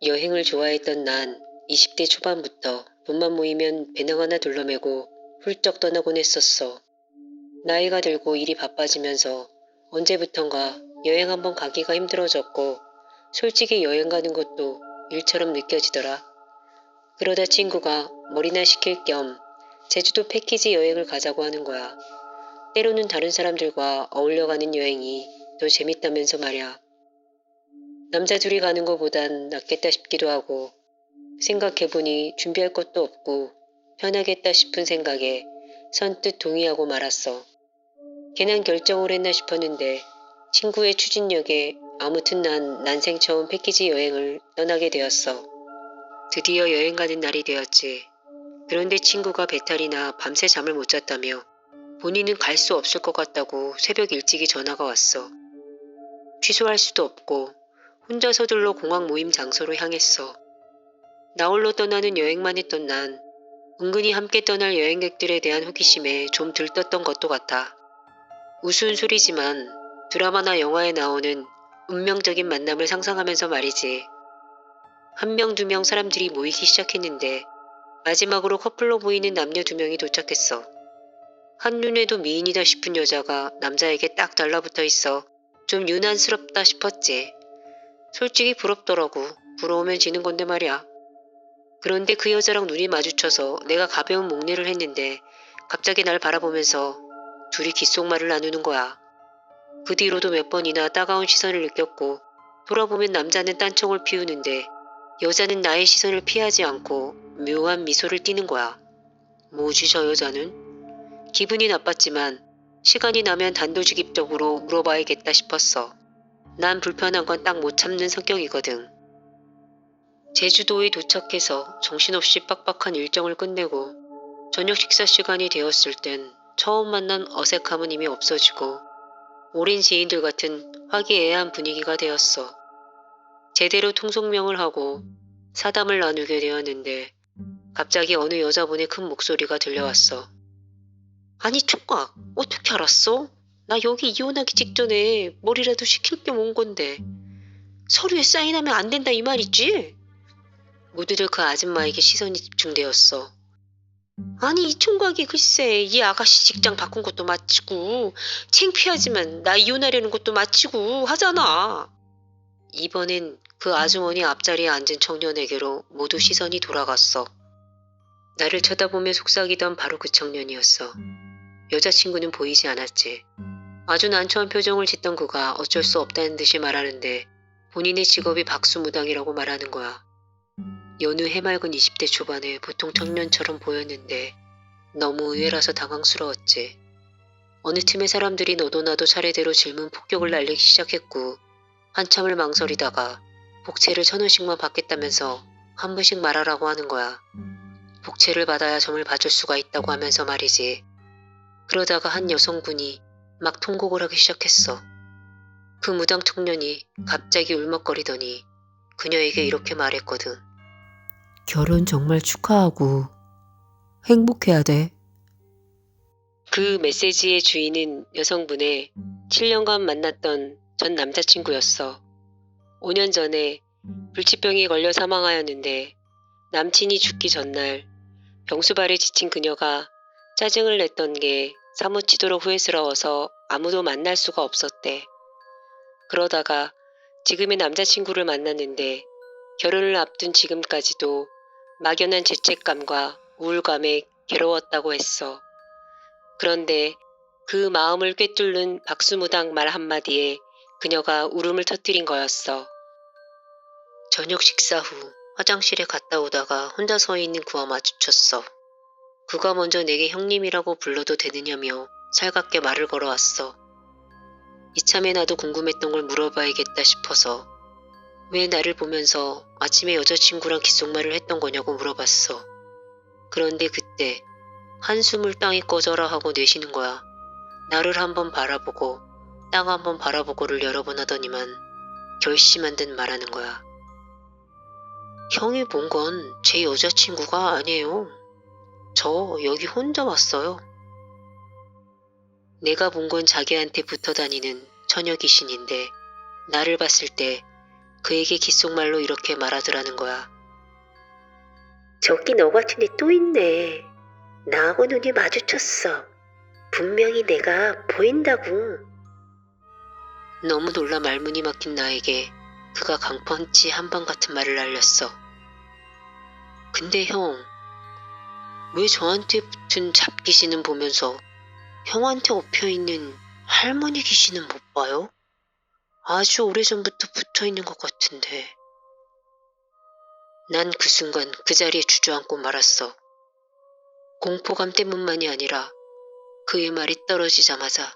여행을 좋아했던 난 20대 초반부터 돈만 모이면 배낭 하나 둘러매고 훌쩍 떠나곤 했었어. 나이가 들고 일이 바빠지면서 언제부턴가 여행 한번 가기가 힘들어졌고 솔직히 여행 가는 것도 일처럼 느껴지더라. 그러다 친구가 머리나 식힐 겸 제주도 패키지 여행을 가자고 하는 거야. 때로는 다른 사람들과 어울려 가는 여행이 더 재밌다면서 말이야. 남자 둘이 가는 거보단 낫겠다 싶기도 하고 생각해보니 준비할 것도 없고 편하겠다 싶은 생각에 선뜻 동의하고 말았어. 괜한 결정을 했나 싶었는데 친구의 추진력에 아무튼 난 난생 처음 패키지 여행을 떠나게 되었어. 드디어 여행 가는 날이 되었지. 그런데 친구가 배탈이나 밤새 잠을 못 잤다며 본인은 갈 수 없을 것 같다고 새벽 일찍이 전화가 왔어. 취소할 수도 없고 혼자 서둘러 공항 모임 장소로 향했어. 나 홀로 떠나는 여행만 했던 난 은근히 함께 떠날 여행객들에 대한 호기심에 좀 들떴던 것도 같아. 우스운 소리지만 드라마나 영화에 나오는 운명적인 만남을 상상하면서 말이지. 한 명, 두 명 사람들이 모이기 시작했는데 마지막으로 커플로 보이는 남녀 두 명이 도착했어. 한눈에도 미인이다 싶은 여자가 남자에게 딱 달라붙어 있어 좀 유난스럽다 싶었지. 솔직히 부럽더라고. 부러우면 지는 건데 말이야. 그런데 그 여자랑 눈이 마주쳐서 내가 가벼운 목례를 했는데 갑자기 날 바라보면서 둘이 귓속말을 나누는 거야. 그 뒤로도 몇 번이나 따가운 시선을 느꼈고 돌아보면 남자는 딴청을 피우는데 여자는 나의 시선을 피하지 않고 묘한 미소를 띠는 거야. 뭐지 저 여자는? 기분이 나빴지만 시간이 나면 단도직입적으로 물어봐야겠다 싶었어. 난 불편한 건 딱 못 참는 성격이거든. 제주도에 도착해서 정신없이 빡빡한 일정을 끝내고 저녁 식사 시간이 되었을 땐 처음 만난 어색함은 이미 없어지고 오랜 지인들 같은 화기애애한 분위기가 되었어. 제대로 통성명을 하고 사담을 나누게 되었는데 갑자기 어느 여자분의 큰 목소리가 들려왔어. 아니 총각 어떻게 알았어? 나 여기 이혼하기 직전에 머리라도 식힐 겸 온 건데 서류에 사인하면 안 된다 이 말이지? 모두들 그 아줌마에게 시선이 집중되었어. 아니 이 총각이 글쎄 이 아가씨 직장 바꾼 것도 마치고 창피하지만 나 이혼하려는 것도 마치고 하잖아. 이번엔 그 아주머니 앞자리에 앉은 청년에게로 모두 시선이 돌아갔어. 나를 쳐다보며 속삭이던 바로 그 청년이었어. 여자친구는 보이지 않았지. 아주 난처한 표정을 짓던 그가 어쩔 수 없다는 듯이 말하는데 본인의 직업이 박수무당이라고 말하는 거야. 여느 해맑은 20대 초반의 보통 청년처럼 보였는데 너무 의외라서 당황스러웠지. 어느 틈에 사람들이 너도 나도 차례대로 질문 폭격을 날리기 시작했고 한참을 망설이다가 복채를 1,000원씩만 받겠다면서 한 번씩 말하라고 하는 거야. 복채를 받아야 점을 봐줄 수가 있다고 하면서 말이지. 그러다가 한 여성분이 막 통곡을 하기 시작했어. 그 무당 청년이 갑자기 울먹거리더니 그녀에게 이렇게 말했거든. 결혼 정말 축하하고 행복해야 돼. 그 메시지의 주인은 여성분의 7년간 만났던 전 남자친구였어. 5년 전에 불치병에 걸려 사망하였는데 남친이 죽기 전날 병수발에 지친 그녀가 짜증을 냈던 게 사무치도록 후회스러워서 아무도 만날 수가 없었대. 그러다가 지금의 남자친구를 만났는데 결혼을 앞둔 지금까지도 막연한 죄책감과 우울감에 괴로웠다고 했어. 그런데 그 마음을 꿰뚫는 박수무당 말 한마디에 그녀가 울음을 터뜨린 거였어. 저녁 식사 후 화장실에 갔다 오다가 혼자 서 있는 그와 마주쳤어. 그가 먼저 내게 형님이라고 불러도 되느냐며 살갑게 말을 걸어왔어. 이참에 나도 궁금했던 걸 물어봐야겠다 싶어서 왜 나를 보면서 아침에 여자친구랑 귓속말을 했던 거냐고 물어봤어. 그런데 그때 한숨을 땅에 꺼져라 하고 내쉬는 거야. 나를 한번 바라보고 땅 한번 바라보고를 여러 번 하더니만 결심한 듯 말하는 거야. 형이 본 건 제 여자친구가 아니에요. 저 여기 혼자 왔어요. 내가 본 건 자기한테 붙어 다니는 처녀 귀신인데 나를 봤을 때 그에게 귓속말로 이렇게 말하더라는 거야. 저기 너 같은 애 또 있네. 나하고 눈이 마주쳤어. 분명히 내가 보인다고. 너무 놀라 말문이 막힌 나에게 그가 강펀치 한 방 같은 말을 날렸어. 근데 형, 왜 저한테 붙은 잡귀신은 보면서 형한테 엎혀있는 할머니 귀신은 못 봐요? 아주 오래전부터 붙어있는 것 같은데. 난 그 순간 그 자리에 주저앉고 말았어. 공포감 때문만이 아니라 그의 말이 떨어지자마자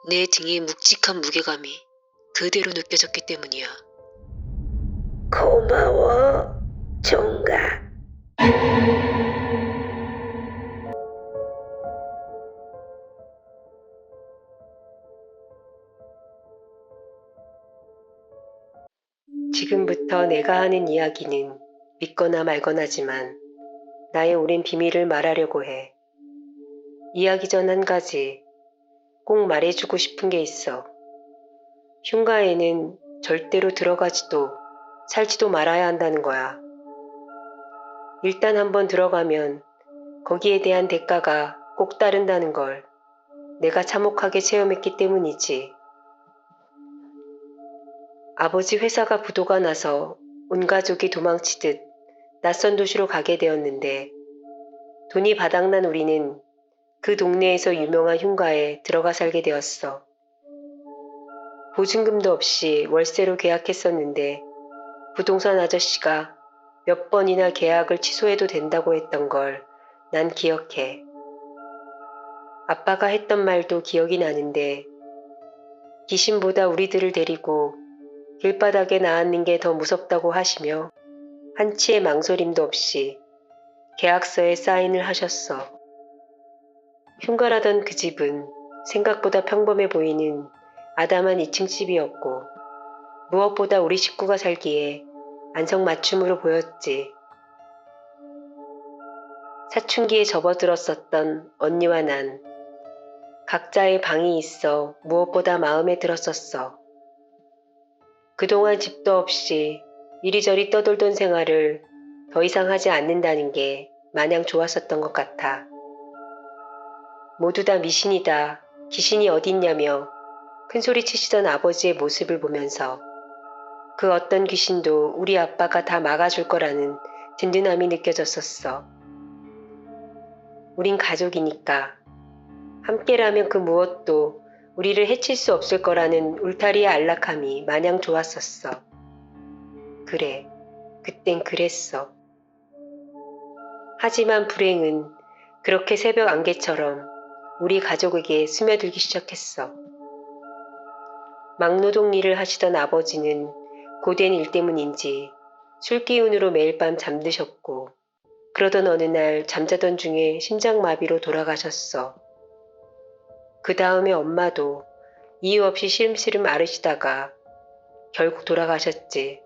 내 등에 묵직한 무게감이 그대로 느껴졌기 때문이야. 고마워, 종가. 지금부터 내가 하는 이야기는 믿거나 말거나지만 나의 오랜 비밀을 말하려고 해. 이야기 전 한 가지 꼭 말해주고 싶은 게 있어. 흉가에는 절대로 들어가지도 살지도 말아야 한다는 거야. 일단 한번 들어가면 거기에 대한 대가가 꼭 따른다는 걸 내가 참혹하게 체험했기 때문이지. 아버지 회사가 부도가 나서 온 가족이 도망치듯 낯선 도시로 가게 되었는데 돈이 바닥난 우리는 그 동네에서 유명한 흉가에 들어가 살게 되었어. 보증금도 없이 월세로 계약했었는데 부동산 아저씨가 몇 번이나 계약을 취소해도 된다고 했던 걸 난 기억해. 아빠가 했던 말도 기억이 나는데 귀신보다 우리들을 데리고 길바닥에 나앉는 게 더 무섭다고 하시며 한치의 망설임도 없이 계약서에 사인을 하셨어. 흉가라던 그 집은 생각보다 평범해 보이는 아담한 2층 집이었고 무엇보다 우리 식구가 살기에 안성맞춤으로 보였지. 사춘기에 접어들었었던 언니와 난 각자의 방이 있어 무엇보다 마음에 들었었어. 그동안 집도 없이 이리저리 떠돌던 생활을 더 이상 하지 않는다는 게 마냥 좋았었던 것 같아. 모두 다 미신이다, 귀신이 어딨냐며 큰소리 치시던 아버지의 모습을 보면서 그 어떤 귀신도 우리 아빠가 다 막아줄 거라는 든든함이 느껴졌었어. 우린 가족이니까 함께라면 그 무엇도 우리를 해칠 수 없을 거라는 울타리의 안락함이 마냥 좋았었어. 그래, 그땐 그랬어. 하지만 불행은 그렇게 새벽 안개처럼 우리 가족에게 스며들기 시작했어. 막노동 일을 하시던 아버지는 고된 일 때문인지 술 기운으로 매일 밤 잠드셨고 그러던 어느 날 잠자던 중에 심장마비로 돌아가셨어. 그 다음에 엄마도 이유 없이 시름시름 앓으시다가 결국 돌아가셨지.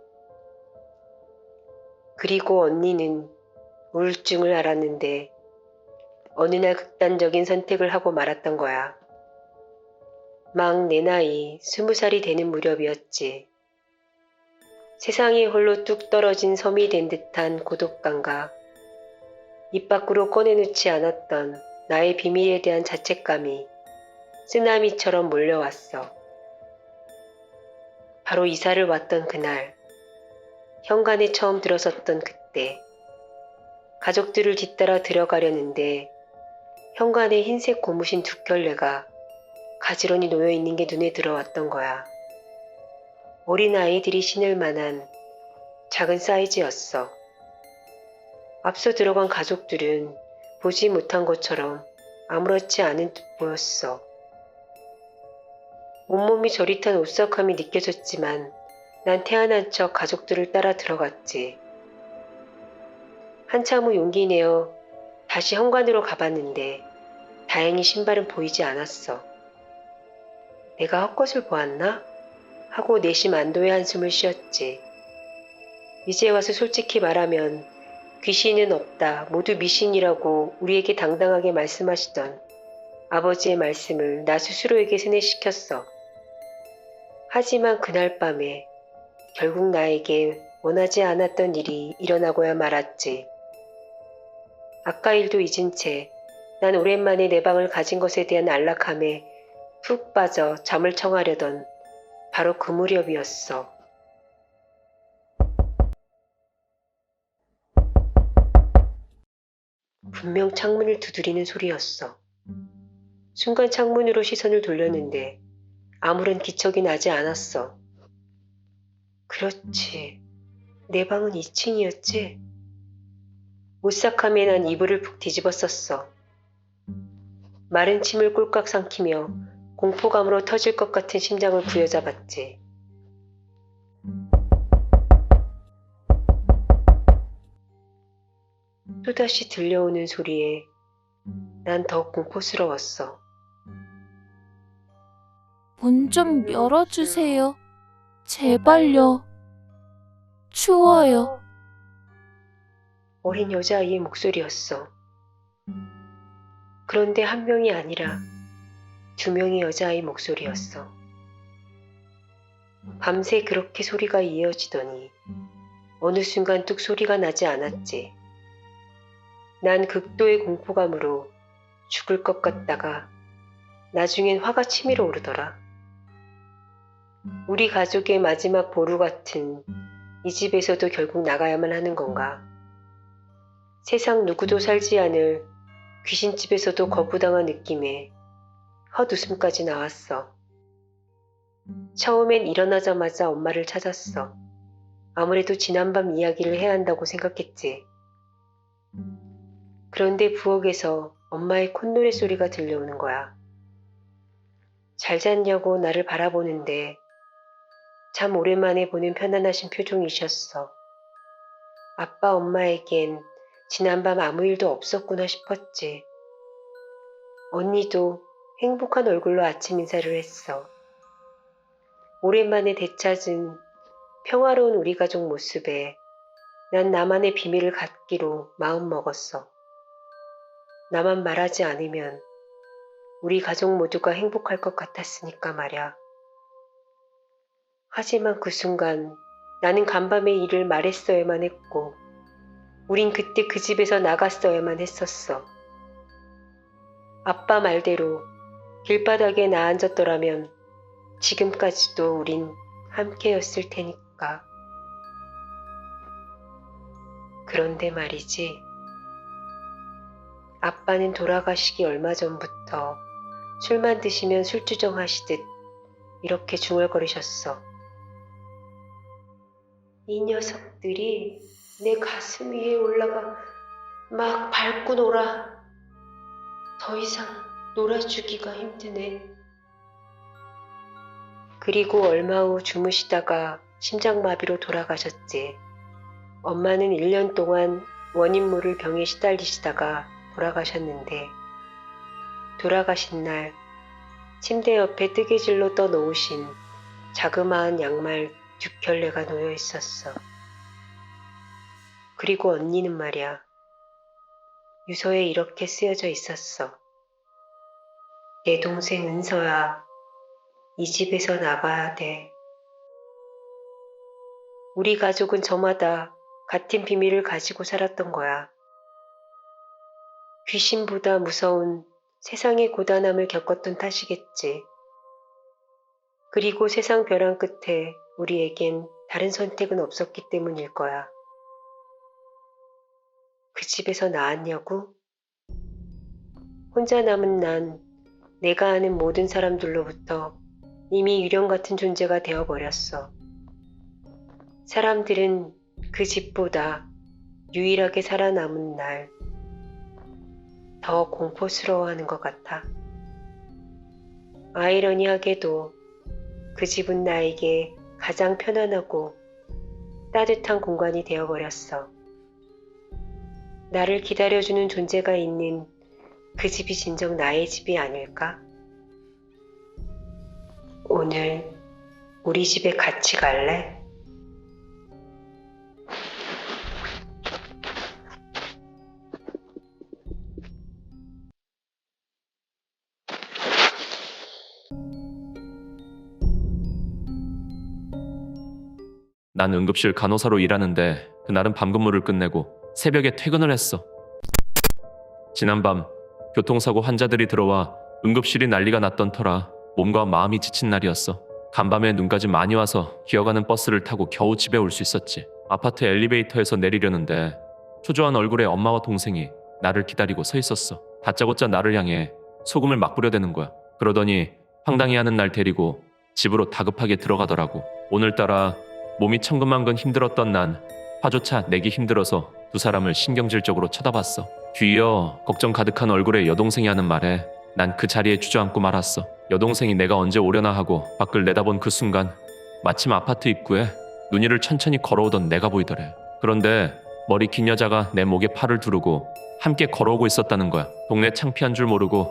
그리고 언니는 우울증을 앓았는데 어느 날 극단적인 선택을 하고 말았던 거야. 막 내 나이 20살이 되는 무렵이었지. 세상에 홀로 뚝 떨어진 섬이 된 듯한 고독감과 입 밖으로 꺼내놓지 않았던 나의 비밀에 대한 자책감이 쓰나미처럼 몰려왔어. 바로 이사를 왔던 그날, 현관에 처음 들어섰던 그때, 가족들을 뒤따라 들어가려는데 현관에 흰색 고무신 두 켤레가 가지런히 놓여있는 게 눈에 들어왔던 거야. 어린 아이들이 신을 만한 작은 사이즈였어. 앞서 들어간 가족들은 보지 못한 것처럼 아무렇지 않은 듯 보였어. 온몸이 저릿한 오싹함이 느껴졌지만 난 태어난 척 가족들을 따라 들어갔지. 한참 후 용기 내어 다시 현관으로 가봤는데 다행히 신발은 보이지 않았어. 내가 헛것을 보았나? 하고 내심 안도의 한숨을 쉬었지. 이제 와서 솔직히 말하면 귀신은 없다, 모두 미신이라고 우리에게 당당하게 말씀하시던 아버지의 말씀을 나 스스로에게 세뇌시켰어. 하지만 그날 밤에 결국 나에게 원하지 않았던 일이 일어나고야 말았지. 아까 일도 잊은 채 난 오랜만에 내 방을 가진 것에 대한 안락함에 푹 빠져 잠을 청하려던 바로 그 무렵이었어. 분명 창문을 두드리는 소리였어. 순간 창문으로 시선을 돌렸는데 아무런 기척이 나지 않았어. 그렇지. 내 방은 2층이었지? 오싹함에 난 이불을 푹 뒤집었었어. 마른 침을 꼴깍 삼키며 공포감으로 터질 것 같은 심장을 부여잡았지. 또다시 들려오는 소리에 난 더욱 공포스러웠어. 문 좀 열어주세요. 제발요. 추워요. 어린 여자아이의 목소리였어. 그런데 한 명이 아니라 2명의 여자아이 목소리였어. 밤새 그렇게 소리가 이어지더니 어느 순간 뚝 소리가 나지 않았지. 난 극도의 공포감으로 죽을 것 같다가 나중엔 화가 치밀어 오르더라. 우리 가족의 마지막 보루 같은 이 집에서도 결국 나가야만 하는 건가? 세상 누구도 살지 않을 귀신집에서도 거부당한 느낌에 헛웃음까지 나왔어. 처음엔 일어나자마자 엄마를 찾았어. 아무래도 지난밤 이야기를 해야 한다고 생각했지. 그런데 부엌에서 엄마의 콧노래 소리가 들려오는 거야. 잘 잤냐고 나를 바라보는데 참 오랜만에 보는 편안하신 표정이셨어. 아빠 엄마에겐 지난밤 아무 일도 없었구나 싶었지. 언니도 행복한 얼굴로 아침 인사를 했어. 오랜만에 되찾은 평화로운 우리 가족 모습에 난 나만의 비밀을 갖기로 마음먹었어. 나만 말하지 않으면 우리 가족 모두가 행복할 것 같았으니까 말야. 하지만 그 순간 나는 간밤에 일을 말했어야만 했고 우린 그때 그 집에서 나갔어야만 했었어. 아빠 말대로 길바닥에 나앉았더라면 지금까지도 우린 함께였을 테니까. 그런데 말이지. 아빠는 돌아가시기 얼마 전부터 술만 드시면 술주정하시듯 이렇게 중얼거리셨어. 이 녀석들이 내 가슴 위에 올라가 막 밟고 놀아. 더 이상 놀아주기가 힘드네. 그리고 얼마 후 주무시다가 심장마비로 돌아가셨지. 엄마는 1년 동안 원인 모를 병에 시달리시다가 돌아가셨는데 돌아가신 날 침대 옆에 뜨개질로 떠놓으신 자그마한 양말 6켤레가 놓여 있었어. 그리고 언니는 말이야. 유서에 이렇게 쓰여져 있었어. 내 동생 은서야, 이 집에서 나가야 돼. 우리 가족은 저마다 같은 비밀을 가지고 살았던 거야. 귀신보다 무서운 세상의 고단함을 겪었던 탓이겠지. 그리고 세상 벼랑 끝에 우리에겐 다른 선택은 없었기 때문일 거야. 그 집에서 나왔냐고? 혼자 남은 난 내가 아는 모든 사람들로부터 이미 유령 같은 존재가 되어버렸어. 사람들은 그 집보다 유일하게 살아남은 날 더 공포스러워하는 것 같아. 아이러니하게도 그 집은 나에게 가장 편안하고 따뜻한 공간이 되어버렸어. 나를 기다려주는 존재가 있는 그 집이 진정 나의 집이 아닐까? 오늘 우리 집에 같이 갈래? 난 응급실 간호사로 일하는데 그날은 밤 근무를 끝내고 새벽에 퇴근을 했어. 지난밤 교통사고 환자들이 들어와 응급실이 난리가 났던 터라 몸과 마음이 지친 날이었어. 간밤에 눈까지 많이 와서 기어가는 버스를 타고 겨우 집에 올 수 있었지. 아파트 엘리베이터에서 내리려는데 초조한 얼굴의 엄마와 동생이 나를 기다리고 서 있었어. 다짜고짜 나를 향해 소금을 막 뿌려대는 거야. 그러더니 황당해하는 날 데리고 집으로 다급하게 들어가더라고. 오늘따라 몸이 천근만근 힘들었던 난 화조차 내기 힘들어서 두 사람을 신경질적으로 쳐다봤어. 뒤이어 걱정 가득한 얼굴의 여동생이 하는 말에 난 그 자리에 주저앉고 말았어. 여동생이 내가 언제 오려나 하고 밖을 내다본 그 순간 마침 아파트 입구에 눈이를 천천히 걸어오던 내가 보이더래. 그런데 머리 긴 여자가 내 목에 팔을 두르고 함께 걸어오고 있었다는 거야. 동네 창피한 줄 모르고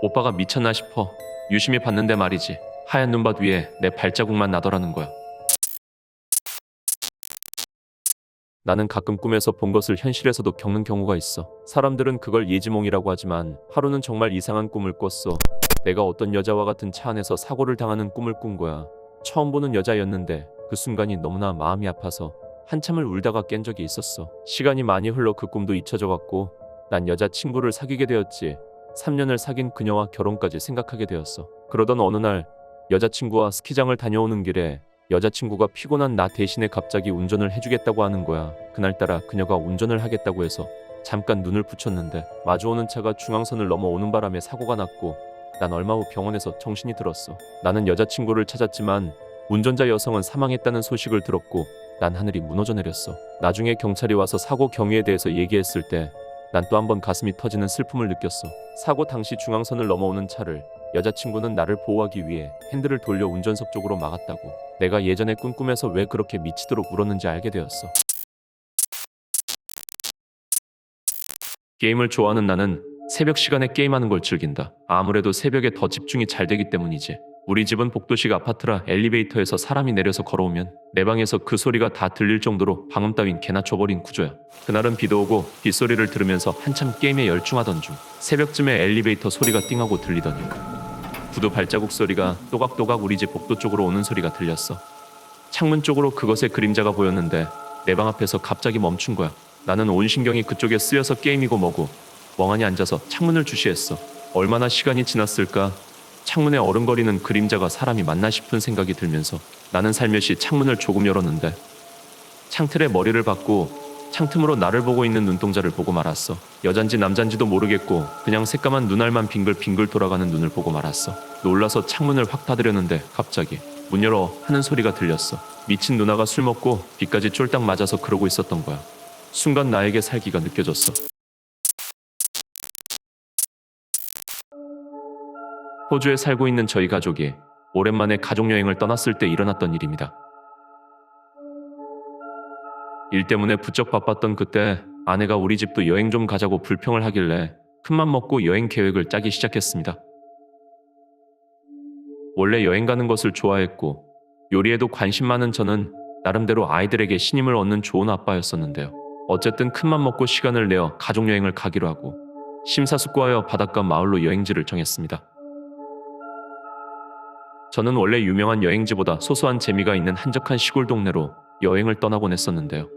오빠가 미쳤나 싶어 유심히 봤는데 말이지. 하얀 눈밭 위에 내 발자국만 나더라는 거야. 나는 가끔 꿈에서 본 것을 현실에서도 겪는 경우가 있어. 사람들은 그걸 예지몽이라고 하지만 하루는 정말 이상한 꿈을 꿨어. 내가 어떤 여자와 같은 차 안에서 사고를 당하는 꿈을 꾼 거야. 처음 보는 여자였는데 그 순간이 너무나 마음이 아파서 한참을 울다가 깬 적이 있었어. 시간이 많이 흘러 그 꿈도 잊혀져 갔고 난 여자친구를 사귀게 되었지. 3년을 사귄 그녀와 결혼까지 생각하게 되었어. 그러던 어느 날 여자친구와 스키장을 다녀오는 길에 여자친구가 피곤한 나 대신에 갑자기 운전을 해주겠다고 하는 거야. 그날따라 그녀가 운전을 하겠다고 해서 잠깐 눈을 붙였는데 마주오는 차가 중앙선을 넘어오는 바람에 사고가 났고 난 얼마 후 병원에서 정신이 들었어. 나는 여자친구를 찾았지만 운전자 여성은 사망했다는 소식을 들었고 난 하늘이 무너져 내렸어. 나중에 경찰이 와서 사고 경위에 대해서 얘기했을 때 난 또 한 번 가슴이 터지는 슬픔을 느꼈어. 사고 당시 중앙선을 넘어오는 차를 여자친구는 나를 보호하기 위해 핸들을 돌려 운전석 쪽으로 막았다고. 내가 예전에 꿈꾸면서 왜 그렇게 미치도록 울었는지 알게 되었어. 게임을 좋아하는 나는 새벽 시간에 게임하는 걸 즐긴다. 아무래도 새벽에 더 집중이 잘 되기 때문이지. 우리 집은 복도식 아파트라 엘리베이터에서 사람이 내려서 걸어오면 내 방에서 그 소리가 다 들릴 정도로 방음 따윈 개나 쳐버린 구조야. 그날은 비도 오고 빗소리를 들으면서 한참 게임에 열중하던 중 새벽쯤에 엘리베이터 소리가 띵하고 들리더니 구두 발자국 소리가 또각또각 우리 집 복도 쪽으로 오는 소리가 들렸어. 창문 쪽으로 그것의 그림자가 보였는데 내 방 앞에서 갑자기 멈춘 거야. 나는 온 신경이 그쪽에 쓰여서 게임이고 뭐고 멍하니 앉아서 창문을 주시했어. 얼마나 시간이 지났을까? 창문에 어른거리는 그림자가 사람이 맞나 싶은 생각이 들면서 나는 살며시 창문을 조금 열었는데 창틀에 머리를 박고 창틈으로 나를 보고 있는 눈동자를 보고 말았어. 여잔지 남잔지도 모르겠고 그냥 새까만 눈알만 빙글빙글 돌아가는 눈을 보고 말았어. 놀라서 창문을 확 닫으려는데 갑자기 문 열어 하는 소리가 들렸어. 미친 누나가 술 먹고 비까지 쫄딱 맞아서 그러고 있었던 거야. 순간 나에게 살기가 느껴졌어. 호주에 살고 있는 저희 가족이 오랜만에 가족여행을 떠났을 때 일어났던 일입니다. 일 때문에 부쩍 바빴던 그때 아내가 우리 집도 여행 좀 가자고 불평을 하길래 큰맘 먹고 여행 계획을 짜기 시작했습니다. 원래 여행 가는 것을 좋아했고 요리에도 관심 많은 저는 나름대로 아이들에게 신임을 얻는 좋은 아빠였었는데요. 어쨌든 큰맘 먹고 시간을 내어 가족여행을 가기로 하고 심사숙고하여 바닷가 마을로 여행지를 정했습니다. 저는 원래 유명한 여행지보다 소소한 재미가 있는 한적한 시골 동네로 여행을 떠나곤 했었는데요.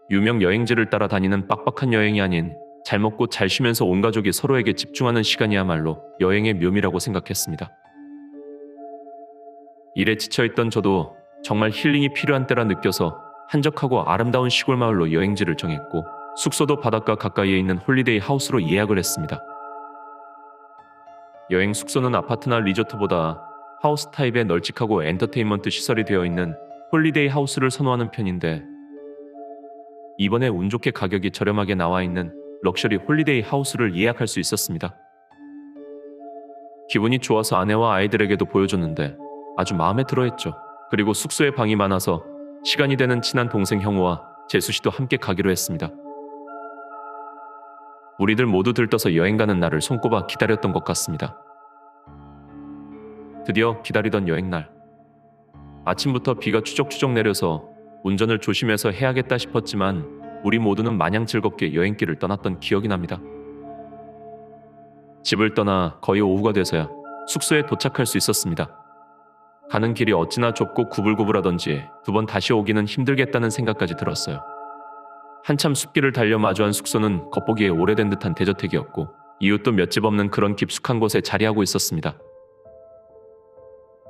유명 여행지를 따라다니는 빡빡한 여행이 아닌 잘 먹고 잘 쉬면서 온 가족이 서로에게 집중하는 시간이야말로 여행의 묘미라고 생각했습니다. 일에 지쳐있던 저도 정말 힐링이 필요한 때라 느껴서 한적하고 아름다운 시골 마을로 여행지를 정했고 숙소도 바닷가 가까이에 있는 홀리데이 하우스로 예약을 했습니다. 여행 숙소는 아파트나 리조트보다 하우스 타입의 널찍하고 엔터테인먼트 시설이 되어 있는 홀리데이 하우스를 선호하는 편인데 이번에 운 좋게 가격이 저렴하게 나와 있는 럭셔리 홀리데이 하우스를 예약할 수 있었습니다. 기분이 좋아서 아내와 아이들에게도 보여줬는데 아주 마음에 들어했죠. 그리고 숙소에 방이 많아서 시간이 되는 친한 동생 형우와 재수씨도 함께 가기로 했습니다. 우리들 모두 들떠서 여행 가는 날을 손꼽아 기다렸던 것 같습니다. 드디어 기다리던 여행날. 아침부터 비가 추적추적 내려서 운전을 조심해서 해야겠다 싶었지만 우리 모두는 마냥 즐겁게 여행길을 떠났던 기억이 납니다. 집을 떠나 거의 오후가 돼서야 숙소에 도착할 수 있었습니다. 가는 길이 어찌나 좁고 구불구불하던지 2번 다시 오기는 힘들겠다는 생각까지 들었어요. 한참 숲길을 달려 마주한 숙소는 겉보기에 오래된 듯한 대저택이었고 이웃도 몇 집 없는 그런 깊숙한 곳에 자리하고 있었습니다.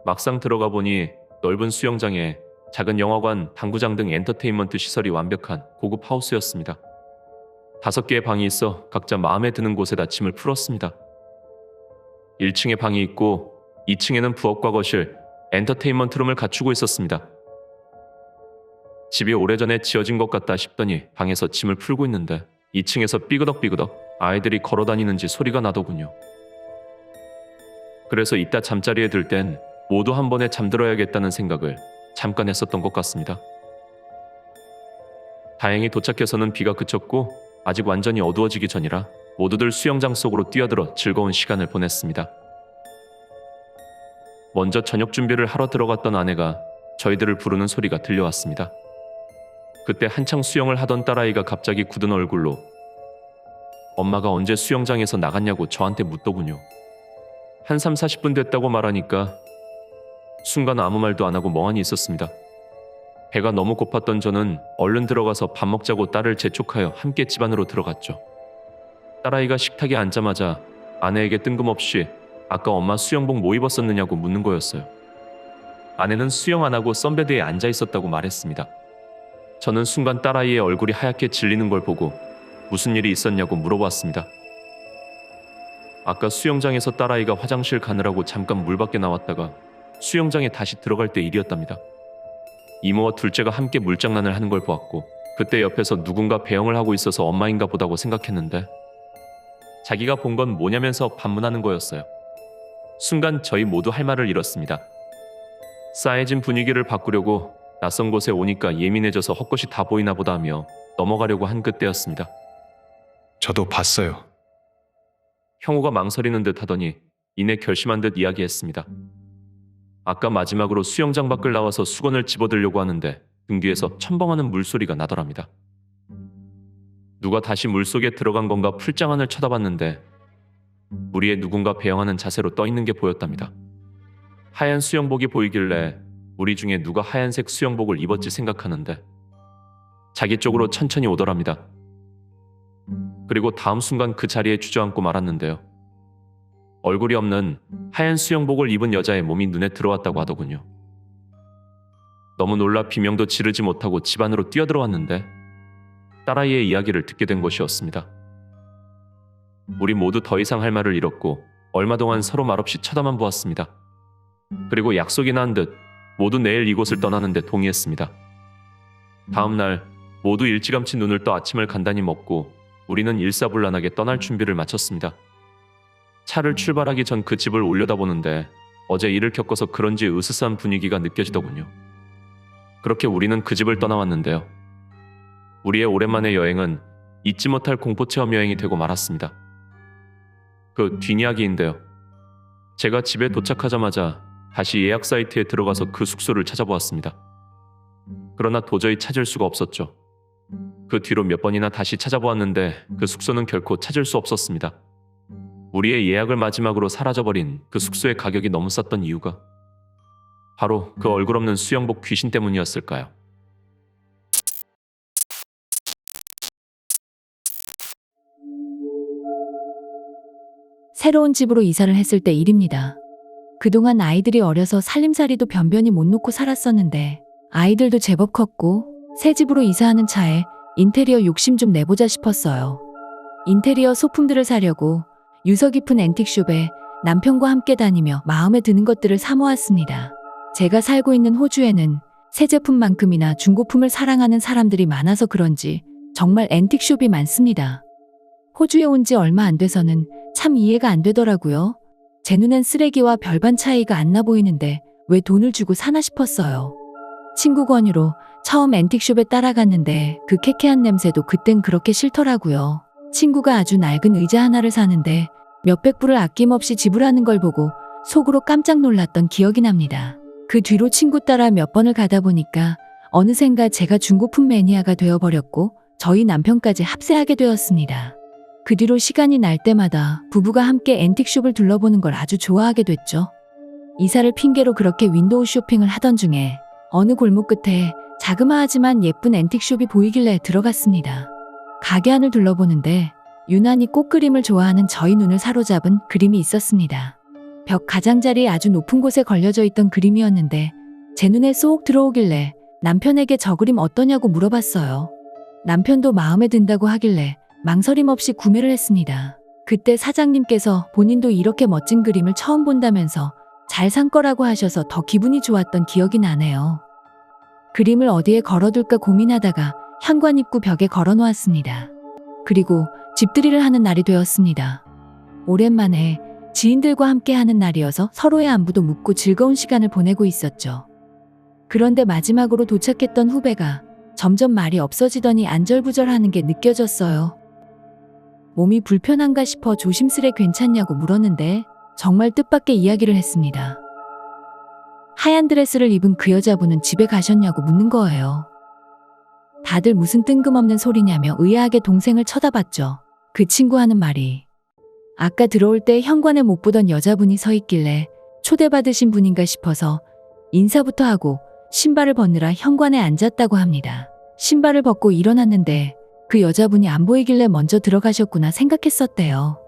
막상 들어가 보니 넓은 수영장에 작은 영화관, 당구장 등 엔터테인먼트 시설이 완벽한 고급 하우스였습니다. 5개의 방이 있어 각자 마음에 드는 곳에다 짐을 풀었습니다. 1층에 방이 있고 2층에는 부엌과 거실, 엔터테인먼트룸을 갖추고 있었습니다. 집이 오래전에 지어진 것 같다 싶더니 방에서 짐을 풀고 있는데 2층에서 삐그덕삐그덕 아이들이 걸어다니는지 소리가 나더군요. 그래서 이따 잠자리에 들 땐 모두 한 번에 잠들어야겠다는 생각을 잠깐 했었던 것 같습니다. 다행히 도착해서는 비가 그쳤고 아직 완전히 어두워지기 전이라 모두들 수영장 속으로 뛰어들어 즐거운 시간을 보냈습니다. 먼저 저녁 준비를 하러 들어갔던 아내가 저희들을 부르는 소리가 들려왔습니다. 그때 한창 수영을 하던 딸아이가 갑자기 굳은 얼굴로 엄마가 언제 수영장에서 나갔냐고 저한테 묻더군요. 한 3, 40분 됐다고 말하니까 순간 아무 말도 안 하고 멍하니 있었습니다. 배가 너무 고팠던 저는 얼른 들어가서 밥 먹자고 딸을 재촉하여 함께 집 안으로 들어갔죠. 딸아이가 식탁에 앉자마자 아내에게 뜬금없이 아까 엄마 수영복 뭐 입었었느냐고 묻는 거였어요. 아내는 수영 안 하고 선베드에 앉아 있었다고 말했습니다. 저는 순간 딸아이의 얼굴이 하얗게 질리는 걸 보고 무슨 일이 있었냐고 물어봤습니다. 아까 수영장에서 딸아이가 화장실 가느라고 잠깐 물 밖에 나왔다가 수영장에 다시 들어갈 때 일이었답니다. 이모와 둘째가 함께 물장난을 하는 걸 보았고 그때 옆에서 누군가 배영을 하고 있어서 엄마인가 보다고 생각했는데 자기가 본 건 뭐냐면서 반문하는 거였어요. 순간 저희 모두 할 말을 잃었습니다. 싸해진 분위기를 바꾸려고 낯선 곳에 오니까 예민해져서 헛것이 다 보이나 보다 하며 넘어가려고 한 그때였습니다. 저도 봤어요. 형우가 망설이는 듯 하더니 이내 결심한 듯 이야기했습니다. 아까 마지막으로 수영장 밖을 나와서 수건을 집어들려고 하는데 등 뒤에서 첨벙하는 물소리가 나더랍니다. 누가 다시 물속에 들어간 건가 풀장안을 쳐다봤는데 물 위에 누군가 배영하는 자세로 떠있는 게 보였답니다. 하얀 수영복이 보이길래 우리 중에 누가 하얀색 수영복을 입었지 생각하는데 자기 쪽으로 천천히 오더랍니다. 그리고 다음 순간 그 자리에 주저앉고 말았는데요. 얼굴이 없는 하얀 수영복을 입은 여자의 몸이 눈에 들어왔다고 하더군요. 너무 놀라 비명도 지르지 못하고 집 안으로 뛰어들어왔는데 딸아이의 이야기를 듣게 된 것이었습니다. 우리 모두 더 이상 할 말을 잃었고 얼마 동안 서로 말없이 쳐다만 보았습니다. 그리고 약속이 난 듯 모두 내일 이곳을 떠나는데 동의했습니다. 다음 날 모두 일찌감치 눈을 떠 아침을 간단히 먹고 우리는 일사불란하게 떠날 준비를 마쳤습니다. 차를 출발하기 전 그 집을 올려다보는데 어제 일을 겪어서 그런지 으스스한 분위기가 느껴지더군요. 그렇게 우리는 그 집을 떠나왔는데요. 우리의 오랜만의 여행은 잊지 못할 공포체험 여행이 되고 말았습니다. 그 뒷이야기인데요. 제가 집에 도착하자마자 다시 예약 사이트에 들어가서 그 숙소를 찾아보았습니다. 그러나 도저히 찾을 수가 없었죠. 그 뒤로 몇 번이나 다시 찾아보았는데 그 숙소는 결코 찾을 수 없었습니다. 우리의 예약을 마지막으로 사라져버린 그 숙소의 가격이 너무 쌌던 이유가 바로 그 얼굴 없는 수영복 귀신 때문이었을까요? 새로운 집으로 이사를 했을 때 일입니다. 그동안 아이들이 어려서 살림살이도 변변히 못 놓고 살았었는데 아이들도 제법 컸고 새 집으로 이사하는 차에 인테리어 욕심 좀 내보자 싶었어요. 인테리어 소품들을 사려고 유서 깊은 앤틱숍에 남편과 함께 다니며 마음에 드는 것들을 사 모았습니다. 제가 살고 있는 호주에는 새 제품만큼이나 중고품을 사랑하는 사람들이 많아서 그런지 정말 앤틱숍이 많습니다. 호주에 온 지 얼마 안 돼서는 참 이해가 안 되더라고요. 제 눈엔 쓰레기와 별반 차이가 안 나 보이는데 왜 돈을 주고 사나 싶었어요. 친구 권유로 처음 앤틱숍에 따라갔는데 그 쾌쾌한 냄새도 그땐 그렇게 싫더라고요. 친구가 아주 낡은 의자 하나를 사는데 몇백 불을 아낌없이 지불하는 걸 보고 속으로 깜짝 놀랐던 기억이 납니다. 그 뒤로 친구 따라 몇 번을 가다 보니까 어느샌가 제가 중고품 매니아가 되어버렸고 저희 남편까지 합세하게 되었습니다. 그 뒤로 시간이 날 때마다 부부가 함께 앤틱숍을 둘러보는 걸 아주 좋아하게 됐죠. 이사를 핑계로 그렇게 윈도우 쇼핑을 하던 중에 어느 골목 끝에 자그마하지만 예쁜 앤틱숍이 보이길래 들어갔습니다. 가게 안을 둘러보는데 유난히 꽃그림을 좋아하는 저희 눈을 사로잡은 그림이 있었습니다. 벽 가장자리에 아주 높은 곳에 걸려져 있던 그림이었는데 제 눈에 쏙 들어오길래 남편에게 저 그림 어떠냐고 물어봤어요. 남편도 마음에 든다고 하길래 망설임 없이 구매를 했습니다. 그때 사장님께서 본인도 이렇게 멋진 그림을 처음 본다면서 잘 산 거라고 하셔서 더 기분이 좋았던 기억이 나네요. 그림을 어디에 걸어둘까 고민하다가 현관 입구 벽에 걸어놓았습니다. 그리고 집들이를 하는 날이 되었습니다. 오랜만에 지인들과 함께 하는 날이어서 서로의 안부도 묻고 즐거운 시간을 보내고 있었죠. 그런데 마지막으로 도착했던 후배가 점점 말이 없어지더니 안절부절하는 게 느껴졌어요. 몸이 불편한가 싶어 조심스레 괜찮냐고 물었는데 정말 뜻밖의 이야기를 했습니다. 하얀 드레스를 입은 그 여자분은 집에 가셨냐고 묻는 거예요. 다들 무슨 뜬금없는 소리냐며 의아하게 동생을 쳐다봤죠. 그 친구 하는 말이 아까 들어올 때 현관에 못 보던 여자분이 서 있길래 초대받으신 분인가 싶어서 인사부터 하고 신발을 벗느라 현관에 앉았다고 합니다. 신발을 벗고 일어났는데 그 여자분이 안 보이길래 먼저 들어가셨구나 생각했었대요.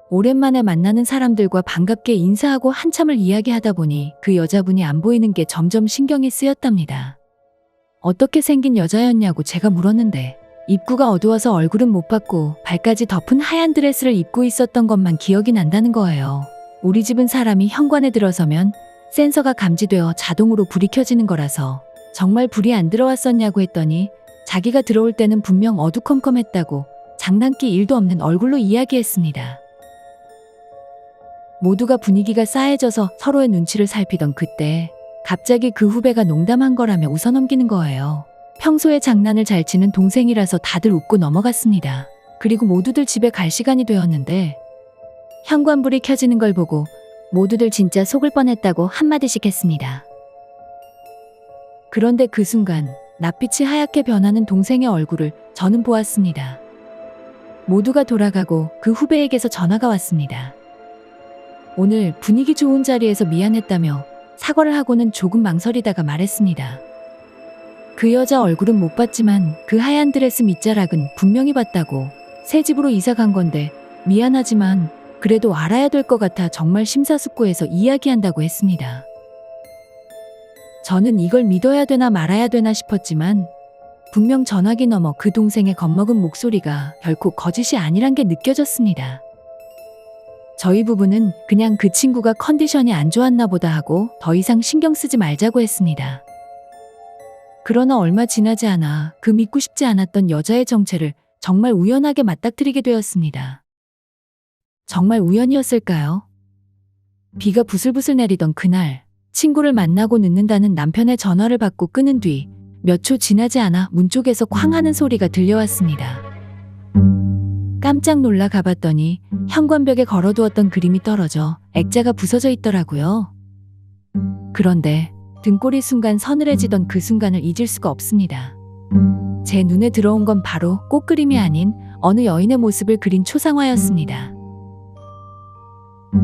오랜만에 만나는 사람들과 반갑게 인사하고 한참을 이야기하다 보니 그 여자분이 안 보이는 게 점점 신경이 쓰였답니다. 어떻게 생긴 여자였냐고 제가 물었는데 입구가 어두워서 얼굴은 못 봤고 발까지 덮은 하얀 드레스를 입고 있었던 것만 기억이 난다는 거예요. 우리 집은 사람이 현관에 들어서면 센서가 감지되어 자동으로 불이 켜지는 거라서 정말 불이 안 들어왔었냐고 했더니 자기가 들어올 때는 분명 어두컴컴했다고 장난기 1도 없는 얼굴로 이야기했습니다. 모두가 분위기가 싸해져서 서로의 눈치를 살피던 그때 갑자기 그 후배가 농담한 거라며 웃어넘기는 거예요. 평소에 장난을 잘 치는 동생이라서 다들 웃고 넘어갔습니다. 그리고 모두들 집에 갈 시간이 되었는데 현관불이 켜지는 걸 보고 모두들 진짜 속을 뻔했다고 한마디씩 했습니다. 그런데 그 순간 낯빛이 하얗게 변하는 동생의 얼굴을 저는 보았습니다. 모두가 돌아가고 그 후배에게서 전화가 왔습니다. 오늘 분위기 좋은 자리에서 미안했다며 사과를 하고는 조금 망설이다가 말했습니다. 그 여자 얼굴은 못 봤지만 그 하얀 드레스 밑자락은 분명히 봤다고. 새 집으로 이사 간 건데 미안하지만 그래도 알아야 될 것 같아 정말 심사숙고해서 이야기한다고 했습니다. 저는 이걸 믿어야 되나 말아야 되나 싶었지만 분명 전화기 너머 그 동생의 겁먹은 목소리가 결코 거짓이 아니란 게 느껴졌습니다. 저희 부부는 그냥 그 친구가 컨디션이 안 좋았나 보다 하고 더 이상 신경 쓰지 말자고 했습니다. 그러나 얼마 지나지 않아 그 믿고 싶지 않았던 여자의 정체를 정말 우연하게 맞닥뜨리게 되었습니다. 정말 우연이었을까요? 비가 부슬부슬 내리던 그날, 친구를 만나고 늦는다는 남편의 전화를 받고 끊은 뒤 몇 초 지나지 않아 문 쪽에서 쾅 하는 소리가 들려왔습니다. 깜짝 놀라 가봤더니 현관벽에 걸어두었던 그림이 떨어져 액자가 부서져 있더라고요. 그런데 등골이 순간 서늘해지던 그 순간을 잊을 수가 없습니다. 제 눈에 들어온 건 바로 꽃그림이 아닌 어느 여인의 모습을 그린 초상화였습니다.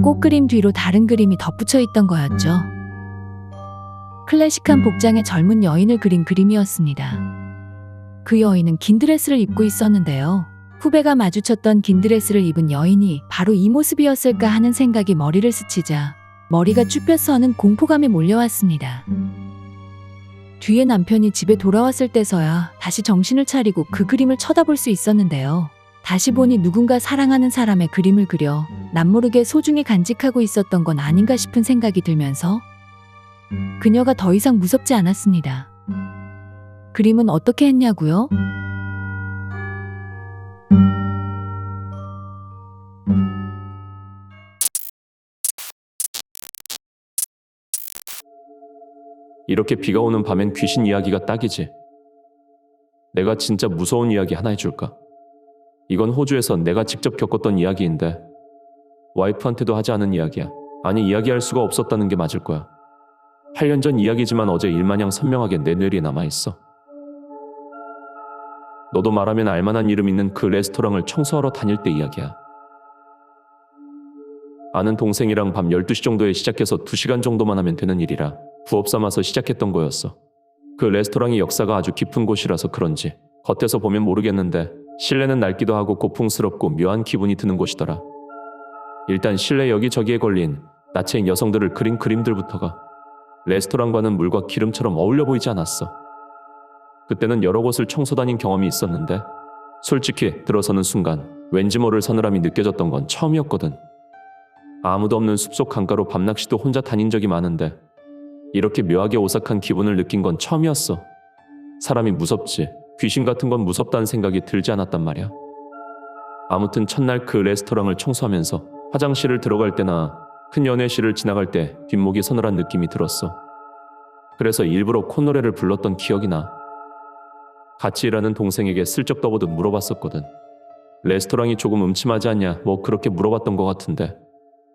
꽃그림 뒤로 다른 그림이 덧붙여 있던 거였죠. 클래식한 복장의 젊은 여인을 그린 그림이었습니다. 그 여인은 긴 드레스를 입고 있었는데요. 후배가 마주쳤던 긴 드레스를 입은 여인이 바로 이 모습이었을까 하는 생각이 머리를 스치자 머리가 쭈뼛서는 공포감이 몰려왔습니다. 뒤에 남편이 집에 돌아왔을 때서야 다시 정신을 차리고 그 그림을 쳐다볼 수 있었는데요. 다시 보니 누군가 사랑하는 사람의 그림을 그려 남모르게 소중히 간직하고 있었던 건 아닌가 싶은 생각이 들면서 그녀가 더 이상 무섭지 않았습니다. 그림은 어떻게 했냐고요? 이렇게 비가 오는 밤엔 귀신 이야기가 딱이지. 내가 진짜 무서운 이야기 하나 해줄까? 이건 호주에서 내가 직접 겪었던 이야기인데 와이프한테도 하지 않은 이야기야. 아니, 이야기할 수가 없었다는 게 맞을 거야. 8년 전 이야기지만 어제 일마냥 선명하게 내 뇌리에 남아있어. 너도 말하면 알만한 이름 있는 그 레스토랑을 청소하러 다닐 때 이야기야. 아는 동생이랑 밤 12시 정도에 시작해서 2시간 정도만 하면 되는 일이라 부업 삼아서 시작했던 거였어. 그 레스토랑이 역사가 아주 깊은 곳이라서 그런지 겉에서 보면 모르겠는데 실내는 낡기도 하고 고풍스럽고 묘한 기분이 드는 곳이더라. 일단 실내 여기저기에 걸린 나체인 여성들을 그린 그림들부터가 레스토랑과는 물과 기름처럼 어울려 보이지 않았어. 그때는 여러 곳을 청소 다닌 경험이 있었는데 솔직히 들어서는 순간 왠지 모를 서늘함이 느껴졌던 건 처음이었거든. 아무도 없는 숲속 강가로 밤낚시도 혼자 다닌 적이 많은데 이렇게 묘하게 오싹한 기분을 느낀 건 처음이었어. 사람이 무섭지 귀신 같은 건 무섭다는 생각이 들지 않았단 말이야. 아무튼 첫날 그 레스토랑을 청소하면서 화장실을 들어갈 때나 큰 연회실을 지나갈 때 뒷목이 서늘한 느낌이 들었어. 그래서 일부러 콧노래를 불렀던 기억이 나. 같이 일하는 동생에게 슬쩍 떠보듯 물어봤었거든. 레스토랑이 조금 음침하지 않냐 뭐 그렇게 물어봤던 것 같은데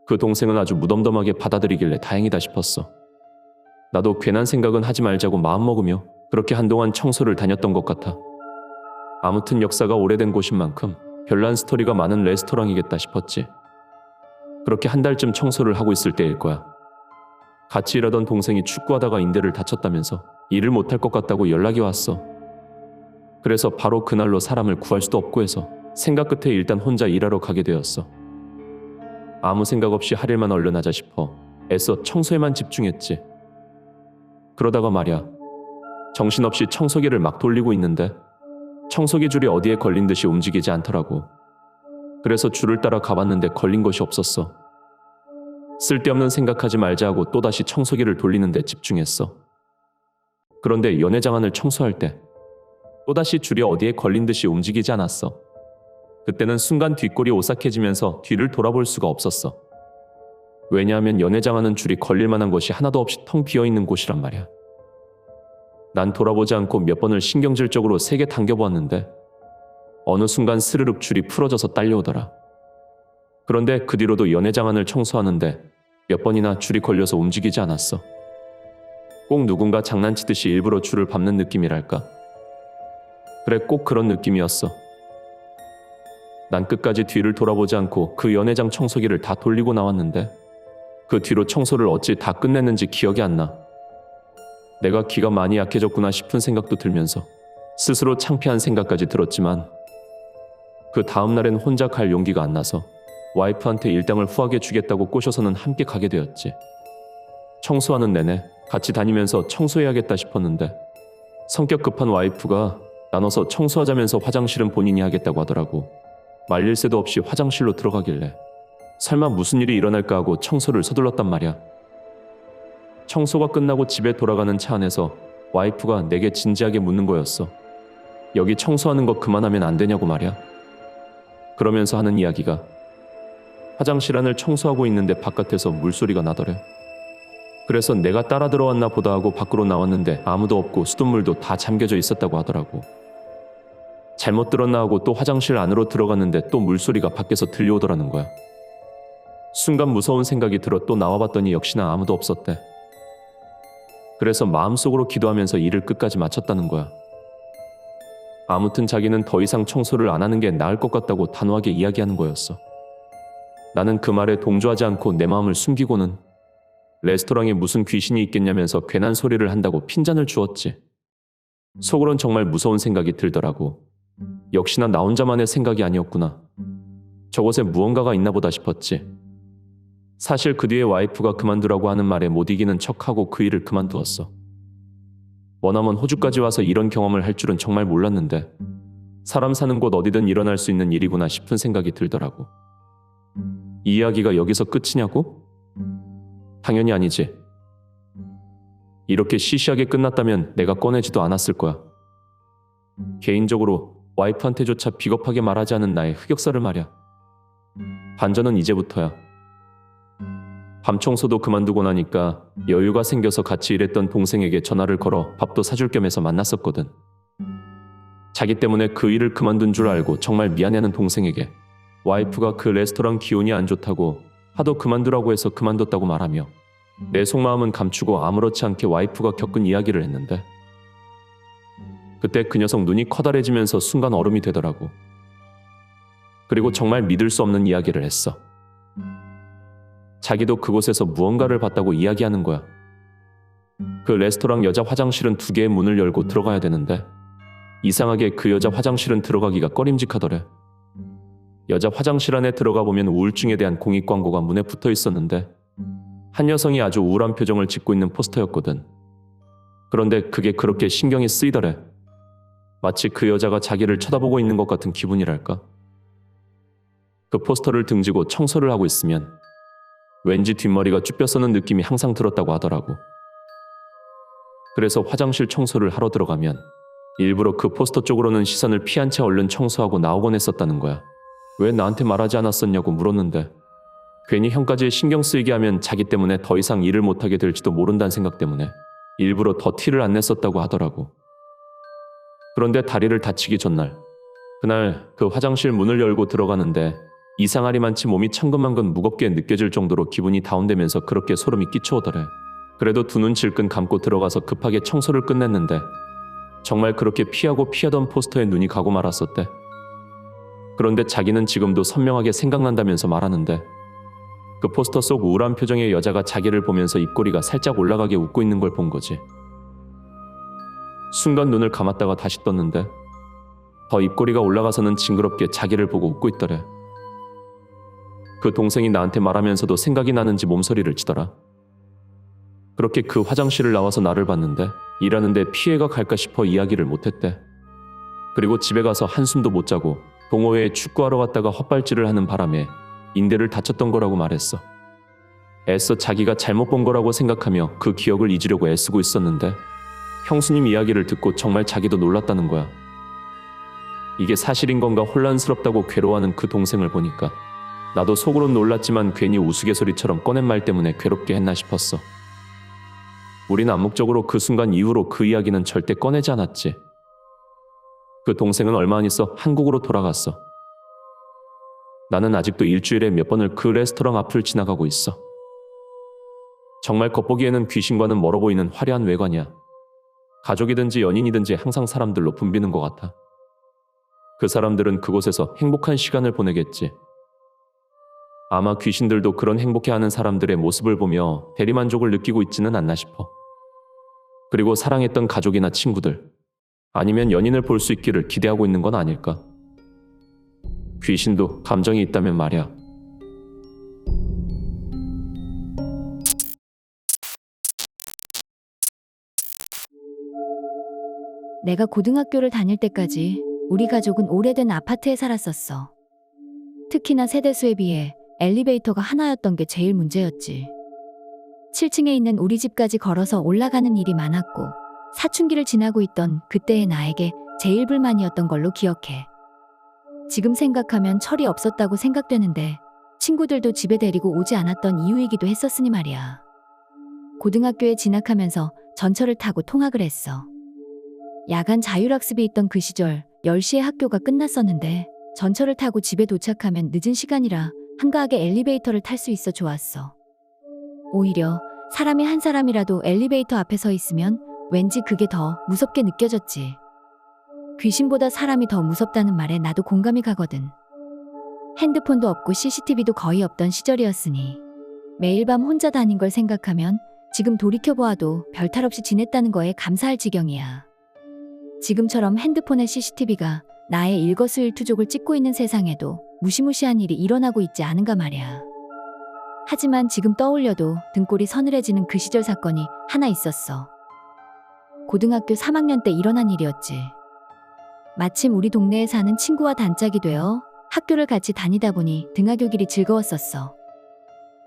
그 동생은 아주 무덤덤하게 받아들이길래 다행이다 싶었어. 나도 괜한 생각은 하지 말자고 마음먹으며 그렇게 한동안 청소를 다녔던 것 같아. 아무튼 역사가 오래된 곳인 만큼 별난 스토리가 많은 레스토랑이겠다 싶었지. 그렇게 한 달쯤 청소를 하고 있을 때일 거야. 같이 일하던 동생이 축구하다가 인대를 다쳤다면서 일을 못할 것 같다고 연락이 왔어. 그래서 바로 그날로 사람을 구할 수도 없고 해서 생각 끝에 일단 혼자 일하러 가게 되었어. 아무 생각 없이 할 일만 얼른 하자 싶어 애써 청소에만 집중했지. 그러다가 말야 정신없이 청소기를 막 돌리고 있는데 청소기 줄이 어디에 걸린 듯이 움직이지 않더라고. 그래서 줄을 따라 가봤는데 걸린 것이 없었어. 쓸데없는 생각하지 말자 하고 또다시 청소기를 돌리는데 집중했어. 그런데 연회장안을 청소할 때 또다시 줄이 어디에 걸린 듯이 움직이지 않았어. 그때는 순간 뒷골이 오싹해지면서 뒤를 돌아볼 수가 없었어. 왜냐하면 연회장안은 줄이 걸릴 만한 것이 하나도 없이 텅 비어있는 곳이란 말이야. 난 돌아보지 않고 몇 번을 신경질적으로 세게 당겨보았는데 어느 순간 스르륵 줄이 풀어져서 딸려오더라. 그런데 그 뒤로도 연회장안을 청소하는데 몇 번이나 줄이 걸려서 움직이지 않았어. 꼭 누군가 장난치듯이 일부러 줄을 밟는 느낌이랄까. 그래, 꼭 그런 느낌이었어. 난 끝까지 뒤를 돌아보지 않고 그 연회장 청소기를 다 돌리고 나왔는데 그 뒤로 청소를 어찌 다 끝냈는지 기억이 안 나. 내가 기가 많이 약해졌구나 싶은 생각도 들면서 스스로 창피한 생각까지 들었지만 그 다음날엔 혼자 갈 용기가 안 나서 와이프한테 일당을 후하게 주겠다고 꼬셔서는 함께 가게 되었지. 청소하는 내내 같이 다니면서 청소해야겠다 싶었는데 성격 급한 와이프가 나눠서 청소하자면서 화장실은 본인이 하겠다고 하더라고. 말릴 새도 없이 화장실로 들어가길래 설마 무슨 일이 일어날까 하고 청소를 서둘렀단 말이야. 청소가 끝나고 집에 돌아가는 차 안에서 와이프가 내게 진지하게 묻는 거였어. 여기 청소하는 거 그만하면 안 되냐고 말이야. 그러면서 하는 이야기가 화장실 안을 청소하고 있는데 바깥에서 물소리가 나더래. 그래서 내가 따라 들어왔나 보다 하고 밖으로 나왔는데 아무도 없고 수돗물도 다 잠겨져 있었다고 하더라고. 잘못 들었나 하고 또 화장실 안으로 들어갔는데 또 물소리가 밖에서 들려오더라는 거야. 순간 무서운 생각이 들어 또 나와봤더니 역시나 아무도 없었대. 그래서 마음속으로 기도하면서 일을 끝까지 마쳤다는 거야. 아무튼 자기는 더 이상 청소를 안 하는 게 나을 것 같다고 단호하게 이야기하는 거였어. 나는 그 말에 동조하지 않고 내 마음을 숨기고는 레스토랑에 무슨 귀신이 있겠냐면서 괜한 소리를 한다고 핀잔을 주었지. 속으론 정말 무서운 생각이 들더라고. 역시나 나 혼자만의 생각이 아니었구나. 저곳에 무언가가 있나 보다 싶었지. 사실 그 뒤에 와이프가 그만두라고 하는 말에 못 이기는 척하고 그 일을 그만두었어. 머나먼 호주까지 와서 이런 경험을 할 줄은 정말 몰랐는데 사람 사는 곳 어디든 일어날 수 있는 일이구나 싶은 생각이 들더라고. 이 이야기가 여기서 끝이냐고? 당연히 아니지. 이렇게 시시하게 끝났다면 내가 꺼내지도 않았을 거야. 개인적으로 와이프한테조차 비겁하게 말하지 않은 나의 흑역사를 말이야. 반전은 이제부터야. 밤 청소도 그만두고 나니까 여유가 생겨서 같이 일했던 동생에게 전화를 걸어 밥도 사줄 겸 해서 만났었거든. 자기 때문에 그 일을 그만둔 줄 알고 정말 미안해하는 동생에게 와이프가 그 레스토랑 기운이 안 좋다고 하도 그만두라고 해서 그만뒀다고 말하며 내 속마음은 감추고 아무렇지 않게 와이프가 겪은 이야기를 했는데 그때 그 녀석 눈이 커다래지면서 순간 얼음이 되더라고. 그리고 정말 믿을 수 없는 이야기를 했어. 자기도 그곳에서 무언가를 봤다고 이야기하는 거야. 그 레스토랑 여자 화장실은 2개의 문을 열고 들어가야 되는데 이상하게 그 여자 화장실은 들어가기가 꺼림직하더래. 여자 화장실 안에 들어가 보면 우울증에 대한 공익 광고가 문에 붙어 있었는데 한 여성이 아주 우울한 표정을 짓고 있는 포스터였거든. 그런데 그게 그렇게 신경이 쓰이더래. 마치 그 여자가 자기를 쳐다보고 있는 것 같은 기분이랄까. 그 포스터를 등지고 청소를 하고 있으면 왠지 뒷머리가 쭈뼛서는 느낌이 항상 들었다고 하더라고. 그래서 화장실 청소를 하러 들어가면 일부러 그 포스터 쪽으로는 시선을 피한 채 얼른 청소하고 나오곤 했었다는 거야. 왜 나한테 말하지 않았었냐고 물었는데 괜히 형까지 신경 쓰이게 하면 자기 때문에 더 이상 일을 못하게 될지도 모른다는 생각 때문에 일부러 더 티를 안 냈었다고 하더라고. 그런데 다리를 다치기 전날, 그날 그 화장실 문을 열고 들어가는데 이상하리만치 몸이 천근만근 무겁게 느껴질 정도로 기분이 다운되면서 그렇게 소름이 끼쳐오더래. 그래도 2눈 질끈 감고 들어가서 급하게 청소를 끝냈는데 정말 그렇게 피하고 피하던 포스터에 눈이 가고 말았었대. 그런데 자기는 지금도 선명하게 생각난다면서 말하는데 그 포스터 속 우울한 표정의 여자가 자기를 보면서 입꼬리가 살짝 올라가게 웃고 있는 걸 본 거지. 순간 눈을 감았다가 다시 떴는데 더 입꼬리가 올라가서는 징그럽게 자기를 보고 웃고 있더래. 그 동생이 나한테 말하면서도 생각이 나는지 몸서리를 치더라. 그렇게 그 화장실을 나와서 나를 봤는데 일하는데 피해가 갈까 싶어 이야기를 못했대. 그리고 집에 가서 한숨도 못 자고 동호회에 축구하러 갔다가 헛발질을 하는 바람에 인대를 다쳤던 거라고 말했어. 애써 자기가 잘못 본 거라고 생각하며 그 기억을 잊으려고 애쓰고 있었는데 형수님 이야기를 듣고 정말 자기도 놀랐다는 거야. 이게 사실인 건가 혼란스럽다고 괴로워하는 그 동생을 보니까 나도 속으론 놀랐지만 괜히 우스갯소리처럼 꺼낸 말 때문에 괴롭게 했나 싶었어. 우린 암묵적으로 그 순간 이후로 그 이야기는 절대 꺼내지 않았지. 그 동생은 얼마 안 있어 한국으로 돌아갔어. 나는 아직도 일주일에 몇 번을 그 레스토랑 앞을 지나가고 있어. 정말 겉보기에는 귀신과는 멀어 보이는 화려한 외관이야. 가족이든지 연인이든지 항상 사람들로 붐비는 것 같아. 그 사람들은 그곳에서 행복한 시간을 보내겠지. 아마 귀신들도 그런 행복해하는 사람들의 모습을 보며 대리만족을 느끼고 있지는 않나 싶어. 그리고 사랑했던 가족이나 친구들, 아니면 연인을 볼 수 있기를 기대하고 있는 건 아닐까. 귀신도 감정이 있다면 말이야. 내가 고등학교를 다닐 때까지 우리 가족은 오래된 아파트에 살았었어. 특히나 세대수에 비해 엘리베이터가 하나였던 게 제일 문제였지. 7층에 있는 우리 집까지 걸어서 올라가는 일이 많았고 사춘기를 지나고 있던 그때의 나에게 제일 불만이었던 걸로 기억해. 지금 생각하면 철이 없었다고 생각되는데 친구들도 집에 데리고 오지 않았던 이유이기도 했었으니 말이야. 고등학교에 진학하면서 전철을 타고 통학을 했어. 야간 자율학습이 있던 그 시절 10시에 학교가 끝났었는데 전철을 타고 집에 도착하면 늦은 시간이라 한가하게 엘리베이터를 탈 수 있어 좋았어. 오히려 사람이 한 사람이라도 엘리베이터 앞에 서 있으면 왠지 그게 더 무섭게 느껴졌지. 귀신보다 사람이 더 무섭다는 말에 나도 공감이 가거든. 핸드폰도 없고 CCTV도 거의 없던 시절이었으니 매일 밤 혼자 다닌 걸 생각하면 지금 돌이켜보아도 별탈 없이 지냈다는 거에 감사할 지경이야. 지금처럼 핸드폰에 CCTV가 나의 일거수일투족을 찍고 있는 세상에도 무시무시한 일이 일어나고 있지 않은가 말이야. 하지만 지금 떠올려도 등골이 서늘해지는 그 시절 사건이 하나 있었어. 고등학교 3학년 때 일어난 일이었지. 마침 우리 동네에 사는 친구와 단짝이 되어 학교를 같이 다니다 보니 등하교 길이 즐거웠었어.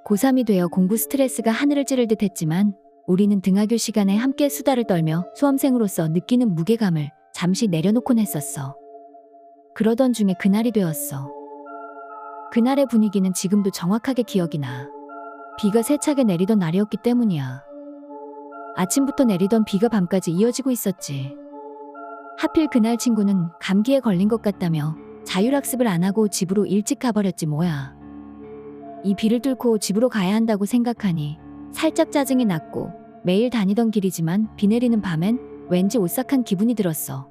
고3이 되어 공부 스트레스가 하늘을 찌를 듯 했지만 우리는 등하교 시간에 함께 수다를 떨며 수험생으로서 느끼는 무게감을 잠시 내려놓곤 했었어. 그러던 중에 그날이 되었어. 그날의 분위기는 지금도 정확하게 기억이 나. 비가 세차게 내리던 날이었기 때문이야. 아침부터 내리던 비가 밤까지 이어지고 있었지. 하필 그날 친구는 감기에 걸린 것 같다며 자율학습을 안 하고 집으로 일찍 가버렸지 뭐야. 이 비를 뚫고 집으로 가야 한다고 생각하니 살짝 짜증이 났고 매일 다니던 길이지만 비 내리는 밤엔 왠지 오싹한 기분이 들었어.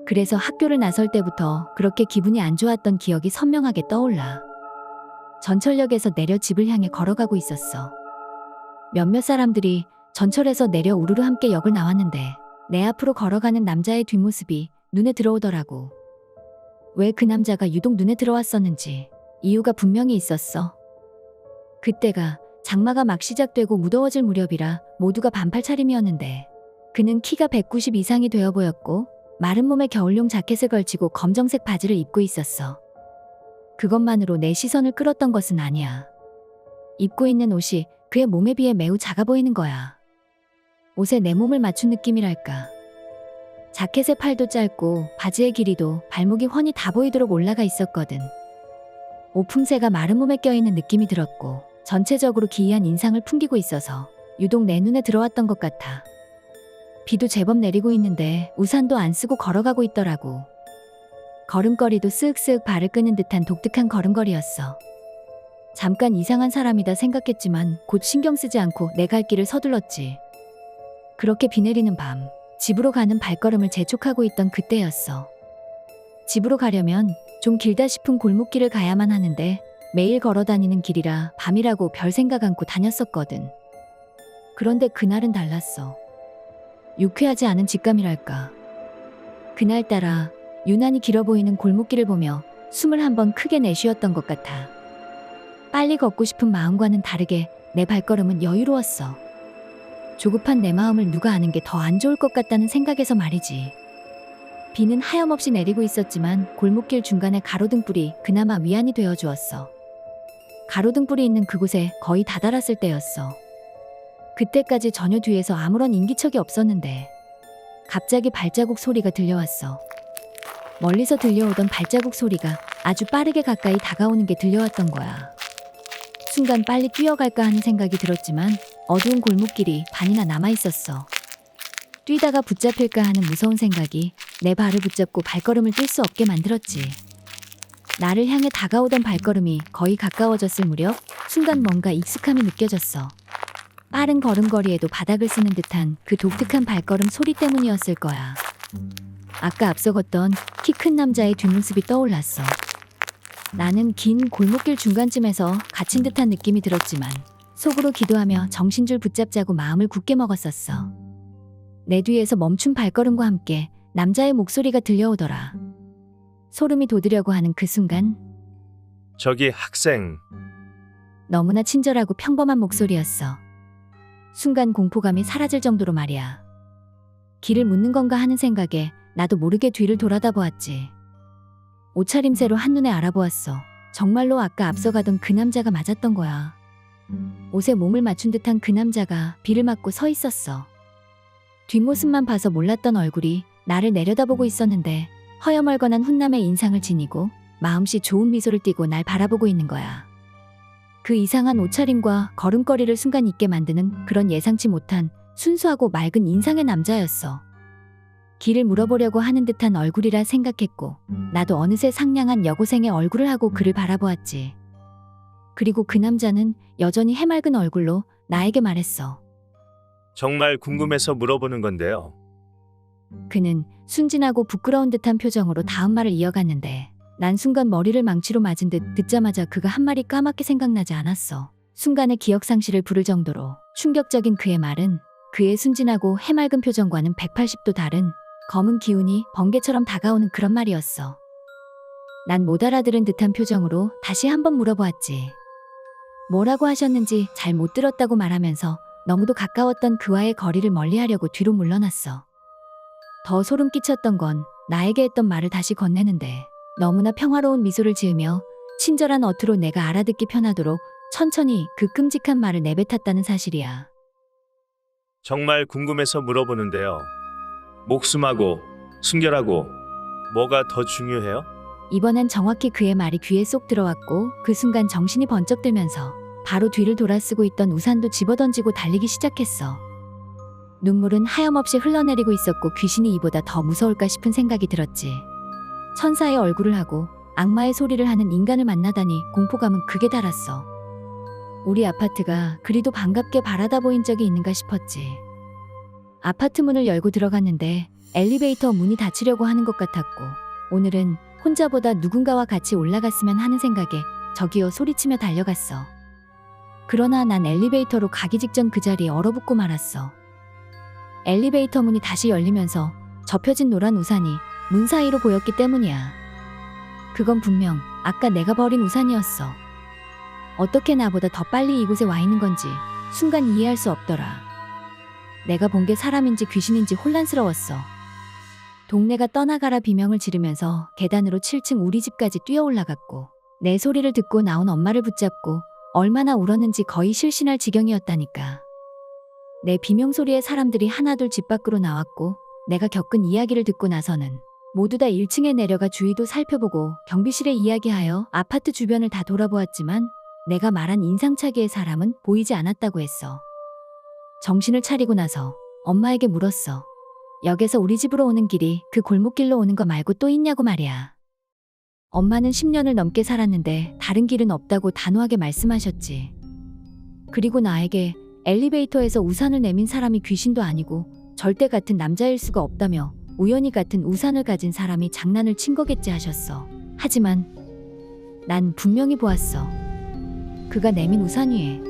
그래서 학교를 나설 때부터 그렇게 기분이 안 좋았던 기억이 선명하게 떠올라. 전철역에서 내려 집을 향해 걸어가고 있었어. 몇몇 사람들이 전철에서 내려 우르르 함께 역을 나왔는데 내 앞으로 걸어가는 남자의 뒷모습이 눈에 들어오더라고. 왜 그 남자가 유독 눈에 들어왔었는지 이유가 분명히 있었어. 그때가 장마가 막 시작되고 무더워질 무렵이라 모두가 반팔 차림이었는데 그는 키가 190 이상이 되어 보였고 마른 몸에 겨울용 자켓을 걸치고 검정색 바지를 입고 있었어. 그것만으로 내 시선을 끌었던 것은 아니야. 입고 있는 옷이 그의 몸에 비해 매우 작아 보이는 거야. 옷에 내 몸을 맞춘 느낌이랄까. 자켓의 팔도 짧고 바지의 길이도 발목이 훤히 다 보이도록 올라가 있었거든. 옷 품새가 마른 몸에 껴있는 느낌이 들었고 전체적으로 기이한 인상을 풍기고 있어서 유독 내 눈에 들어왔던 것 같아. 비도 제법 내리고 있는데 우산도 안 쓰고 걸어가고 있더라고. 걸음걸이도 쓱쓱 발을 끄는 듯한 독특한 걸음걸이였어. 잠깐 이상한 사람이다 생각했지만 곧 신경 쓰지 않고 내 갈 길을 서둘렀지. 그렇게 비 내리는 밤, 집으로 가는 발걸음을 재촉하고 있던 그때였어. 집으로 가려면 좀 길다 싶은 골목길을 가야만 하는데 매일 걸어다니는 길이라 밤이라고 별 생각 않고 다녔었거든. 그런데 그날은 달랐어. 유쾌하지 않은 직감이랄까. 그날따라 유난히 길어 보이는 골목길을 보며 숨을 한번 크게 내쉬었던 것 같아. 빨리 걷고 싶은 마음과는 다르게 내 발걸음은 여유로웠어. 조급한 내 마음을 누가 아는 게 더 안 좋을 것 같다는 생각에서 말이지. 비는 하염없이 내리고 있었지만 골목길 중간에 가로등불이 그나마 위안이 되어 주었어. 가로등불이 있는 그곳에 거의 다다랐을 때였어. 그때까지 전혀 뒤에서 아무런 인기척이 없었는데 갑자기 발자국 소리가 들려왔어. 멀리서 들려오던 발자국 소리가 아주 빠르게 가까이 다가오는 게 들려왔던 거야. 순간 빨리 뛰어갈까 하는 생각이 들었지만 어두운 골목길이 반이나 남아있었어. 뛰다가 붙잡힐까 하는 무서운 생각이 내 발을 붙잡고 발걸음을 뛸 수 없게 만들었지. 나를 향해 다가오던 발걸음이 거의 가까워졌을 무렵 순간 뭔가 익숙함이 느껴졌어. 빠른 걸음걸이에도 바닥을 쓰는 듯한 그 독특한 발걸음 소리 때문이었을 거야. 아까 앞서 걷던 키 큰 남자의 뒷모습이 떠올랐어. 나는 긴 골목길 중간쯤에서 갇힌 듯한 느낌이 들었지만 속으로 기도하며 정신줄 붙잡자고 마음을 굳게 먹었었어. 내 뒤에서 멈춘 발걸음과 함께 남자의 목소리가 들려오더라. 소름이 돋으려고 하는 그 순간 저기 학생, 너무나 친절하고 평범한 목소리였어. 순간 공포감이 사라질 정도로 말이야. 길을 묻는 건가 하는 생각에 나도 모르게 뒤를 돌아다 보았지. 옷차림새로 한눈에 알아보았어. 정말로 아까 앞서가던 그 남자가 맞았던 거야. 옷에 몸을 맞춘 듯한 그 남자가 비를 맞고 서 있었어. 뒷모습만 봐서 몰랐던 얼굴이 나를 내려다보고 있었는데 허여멀건한 훈남의 인상을 지니고 마음씨 좋은 미소를 띠고 날 바라보고 있는 거야. 그 이상한 옷차림과 걸음걸이를 순간 잊게 만드는 그런 예상치 못한 순수하고 맑은 인상의 남자였어. 길을 물어보려고 하는 듯한 얼굴이라 생각했고 나도 어느새 상냥한 여고생의 얼굴을 하고 그를 바라보았지. 그리고 그 남자는 여전히 해맑은 얼굴로 나에게 말했어. 정말 궁금해서 물어보는 건데요. 그는 순진하고 부끄러운 듯한 표정으로 다음 말을 이어갔는데 난 순간 머리를 망치로 맞은 듯 듣자마자 그가 한 말이 까맣게 생각나지 않았어. 순간의 기억상실을 부를 정도로 충격적인 그의 말은 그의 순진하고 해맑은 표정과는 180도 다른 검은 기운이 번개처럼 다가오는 그런 말이었어. 난 못 알아들은 듯한 표정으로 다시 한번 물어보았지. 뭐라고 하셨는지 잘 못 들었다고 말하면서 너무도 가까웠던 그와의 거리를 멀리하려고 뒤로 물러났어. 더 소름 끼쳤던 건 나에게 했던 말을 다시 건네는데 너무나 평화로운 미소를 지으며 친절한 어투로 내가 알아듣기 편하도록 천천히 그 끔찍한 말을 내뱉었다는 사실이야. 정말 궁금해서 물어보는데요. 목숨하고 순결하고 뭐가 더 중요해요? 이번엔 정확히 그의 말이 귀에 쏙 들어왔고 그 순간 정신이 번쩍 들면서 바로 뒤를 돌아쓰고 있던 우산도 집어던지고 달리기 시작했어. 눈물은 하염없이 흘러내리고 있었고 귀신이 이보다 더 무서울까 싶은 생각이 들었지. 천사의 얼굴을 하고 악마의 소리를 하는 인간을 만나다니 공포감은 극에 달았어. 우리 아파트가 그리도 반갑게 바라다 보인 적이 있는가 싶었지. 아파트 문을 열고 들어갔는데 엘리베이터 문이 닫히려고 하는 것 같았고 오늘은 혼자보다 누군가와 같이 올라갔으면 하는 생각에 저기요 소리치며 달려갔어. 그러나 난 엘리베이터로 가기 직전 그 자리에 얼어붙고 말았어. 엘리베이터 문이 다시 열리면서 접혀진 노란 우산이 문 사이로 보였기 때문이야. 그건 분명 아까 내가 버린 우산이었어. 어떻게 나보다 더 빨리 이곳에 와 있는 건지 순간 이해할 수 없더라. 내가 본 게 사람인지 귀신인지 혼란스러웠어. 동네가 떠나가라 비명을 지르면서 계단으로 7층 우리 집까지 뛰어 올라갔고 내 소리를 듣고 나온 엄마를 붙잡고 얼마나 울었는지 거의 실신할 지경이었다니까. 내 비명소리에 사람들이 하나둘 집 밖으로 나왔고 내가 겪은 이야기를 듣고 나서는 모두 다 1층에 내려가 주위도 살펴보고 경비실에 이야기하여 아파트 주변을 다 돌아보았지만 내가 말한 인상착의의 사람은 보이지 않았다고 했어. 정신을 차리고 나서 엄마에게 물었어. 역에서 우리 집으로 오는 길이 그 골목길로 오는 거 말고 또 있냐고 말이야. 엄마는 10년을 넘게 살았는데 다른 길은 없다고 단호하게 말씀하셨지. 그리고 나에게 엘리베이터에서 우산을 내민 사람이 귀신도 아니고 절대 같은 남자일 수가 없다며 우연히 같은 우산을 가진 사람이 장난을 친 거겠지 하셨어. 하지만 난 분명히 보았어. 그가 내민 우산 위에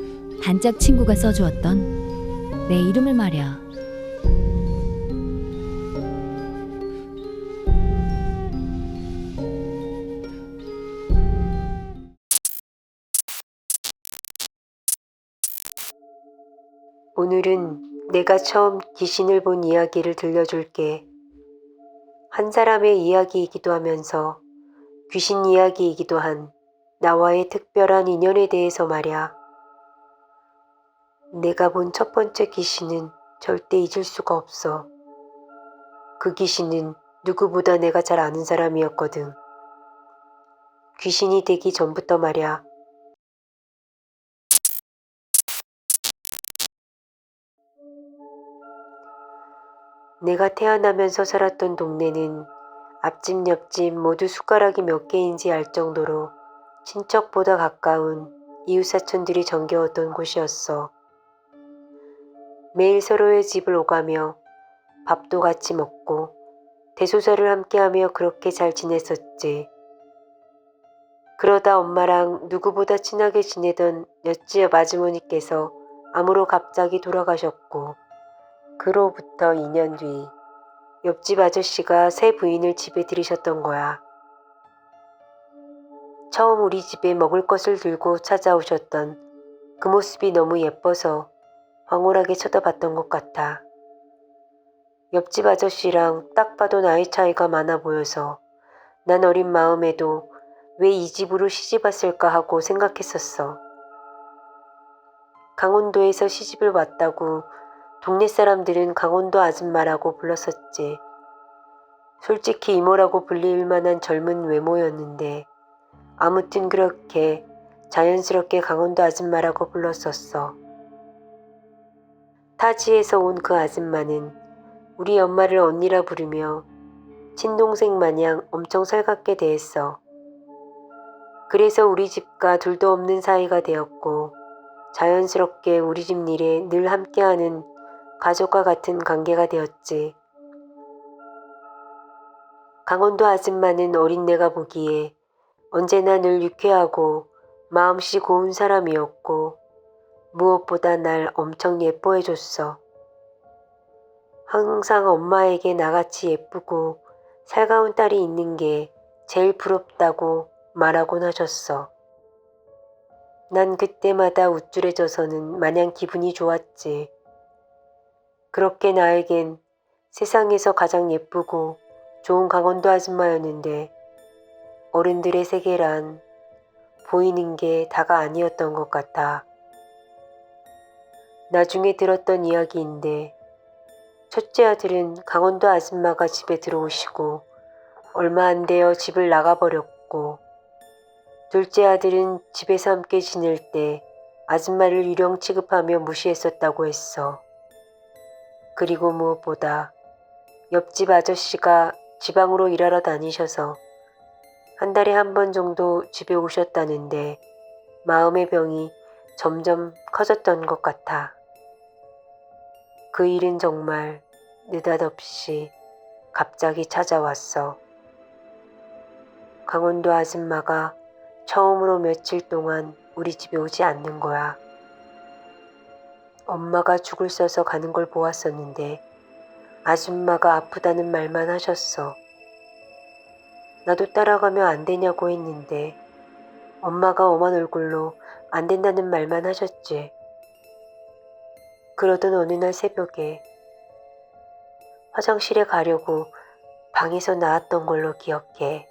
단짝 친구가 써주었던 내 이름을 말이야. 오늘은 내가 처음 귀신을 본 이야기를 들려줄게. 한 사람의 이야기이기도 하면서 귀신 이야기이기도 한 나와의 특별한 인연에 대해서 말이야. 내가 본 첫 번째 귀신은 절대 잊을 수가 없어. 그 귀신은 누구보다 내가 잘 아는 사람이었거든. 귀신이 되기 전부터 말이야. 내가 태어나면서 살았던 동네는 앞집 옆집 모두 숟가락이 몇 개인지 알 정도로 친척보다 가까운 이웃사촌들이 정겨웠던 곳이었어. 매일 서로의 집을 오가며 밥도 같이 먹고 대소사를 함께하며 그렇게 잘 지냈었지. 그러다 엄마랑 누구보다 친하게 지내던 옆집 아주머니께서 암으로 갑자기 돌아가셨고 그로부터 2년 뒤 옆집 아저씨가 새 부인을 집에 들이셨던 거야. 처음 우리 집에 먹을 것을 들고 찾아오셨던 그 모습이 너무 예뻐서 황홀하게 쳐다봤던 것 같아. 옆집 아저씨랑 딱 봐도 나이 차이가 많아 보여서 난 어린 마음에도 왜 이 집으로 시집 왔을까 하고 생각했었어. 강원도에서 시집을 왔다고 동네 사람들은 강원도 아줌마라고 불렀었지. 솔직히 이모라고 불릴 만한 젊은 외모였는데 아무튼 그렇게 자연스럽게 강원도 아줌마라고 불렀었어. 타지에서 온 그 아줌마는 우리 엄마를 언니라 부르며 친동생 마냥 엄청 살갑게 대했어. 그래서 우리 집과 둘도 없는 사이가 되었고 자연스럽게 우리 집 일에 늘 함께하는 가족과 같은 관계가 되었지. 강원도 아줌마는 어린 내가 보기에 언제나 늘 유쾌하고 마음씨 고운 사람이었고 무엇보다 날 엄청 예뻐해줬어. 항상 엄마에게 나같이 예쁘고 살가운 딸이 있는 게 제일 부럽다고 말하곤 하셨어. 난 그때마다 우쭐해져서는 마냥 기분이 좋았지. 그렇게 나에겐 세상에서 가장 예쁘고 좋은 강원도 아줌마였는데 어른들의 세계란 보이는 게 다가 아니었던 것 같아. 나중에 들었던 이야기인데 첫째 아들은 강원도 아줌마가 집에 들어오시고 얼마 안 되어 집을 나가버렸고 둘째 아들은 집에서 함께 지낼 때 아줌마를 유령 취급하며 무시했었다고 했어. 그리고 무엇보다 옆집 아저씨가 지방으로 일하러 다니셔서 한 달에 한 번 정도 집에 오셨다는데 마음의 병이 점점 커졌던 것 같아. 그 일은 정말 느닷없이 갑자기 찾아왔어. 강원도 아줌마가 처음으로 며칠 동안 우리 집에 오지 않는 거야. 엄마가 죽을 써서 가는 걸 보았었는데 아줌마가 아프다는 말만 하셨어. 나도 따라가면 안 되냐고 했는데 엄마가 엄한 얼굴로 안 된다는 말만 하셨지. 그러던 어느 날 새벽에 화장실에 가려고 방에서 나왔던 걸로 기억해.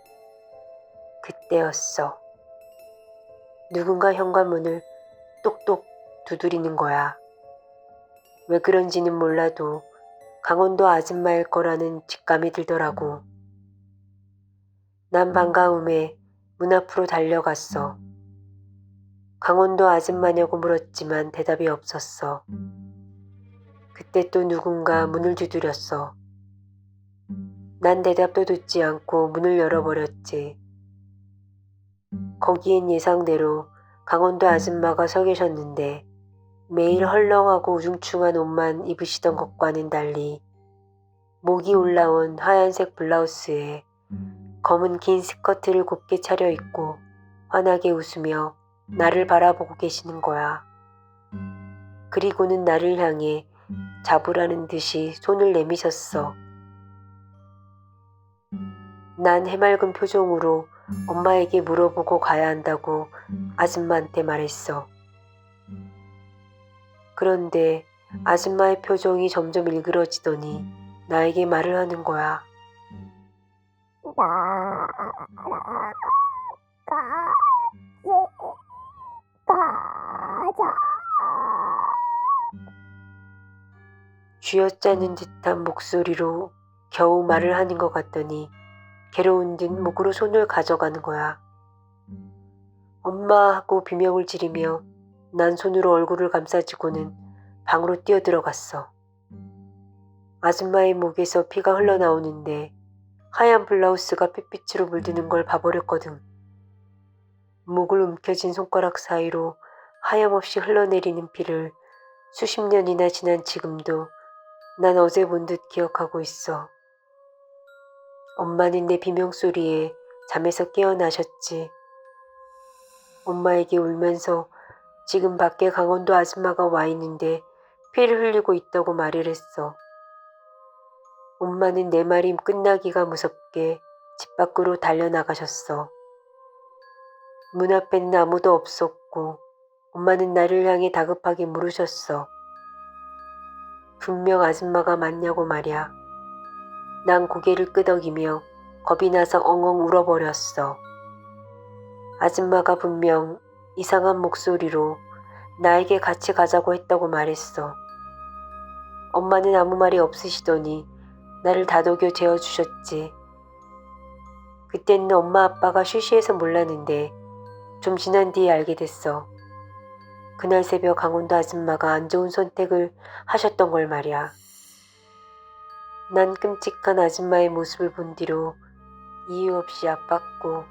그때였어. 누군가 현관문을 똑똑 두드리는 거야. 왜 그런지는 몰라도 강원도 아줌마일 거라는 직감이 들더라고. 난 반가움에 문 앞으로 달려갔어. 강원도 아줌마냐고 물었지만 대답이 없었어. 그때 또 누군가 문을 두드렸어. 난 대답도 듣지 않고 문을 열어버렸지. 거기엔 예상대로 강원도 아줌마가 서 계셨는데 매일 헐렁하고 우중충한 옷만 입으시던 것과는 달리 목이 올라온 하얀색 블라우스에 검은 긴 스커트를 곱게 차려입고 환하게 웃으며 나를 바라보고 계시는 거야. 그리고는 나를 향해 잡으라는 듯이 손을 내미셨어. 난 해맑은 표정으로 엄마에게 물어보고 가야 한다고 아줌마한테 말했어. 그런데 아줌마의 표정이 점점 일그러지더니 나에게 말을 하는 거야. 쥐어짜는 듯한 목소리로 겨우 말을 하는 것 같더니 괴로운 듯 목으로 손을 가져가는 거야. 엄마 하고 비명을 지르며 난 손으로 얼굴을 감싸지고는 방으로 뛰어들어갔어. 아줌마의 목에서 피가 흘러나오는데 하얀 블라우스가 핏빛으로 물드는 걸 봐버렸거든. 목을 움켜쥔 손가락 사이로 하염없이 흘러내리는 피를 수십 년이나 지난 지금도 난 어제 본 듯 기억하고 있어. 엄마는 내 비명소리에 잠에서 깨어나셨지. 엄마에게 울면서 지금 밖에 강원도 아줌마가 와 있는데 피를 흘리고 있다고 말을 했어. 엄마는 내 말이 끝나기가 무섭게 집 밖으로 달려나가셨어. 문 앞에는 아무도 없었고 엄마는 나를 향해 다급하게 물으셨어. 분명 아줌마가 맞냐고 말이야. 난 고개를 끄덕이며 겁이 나서 엉엉 울어버렸어. 아줌마가 분명 이상한 목소리로 나에게 같이 가자고 했다고 말했어. 엄마는 아무 말이 없으시더니 나를 다독여 재워주셨지. 그때는 엄마 아빠가 쉬쉬해서 몰랐는데 좀 지난 뒤에 알게 됐어. 그날 새벽 강원도 아줌마가 안 좋은 선택을 하셨던 걸 말이야. 난 끔찍한 아줌마의 모습을 본 뒤로 이유 없이 아팠고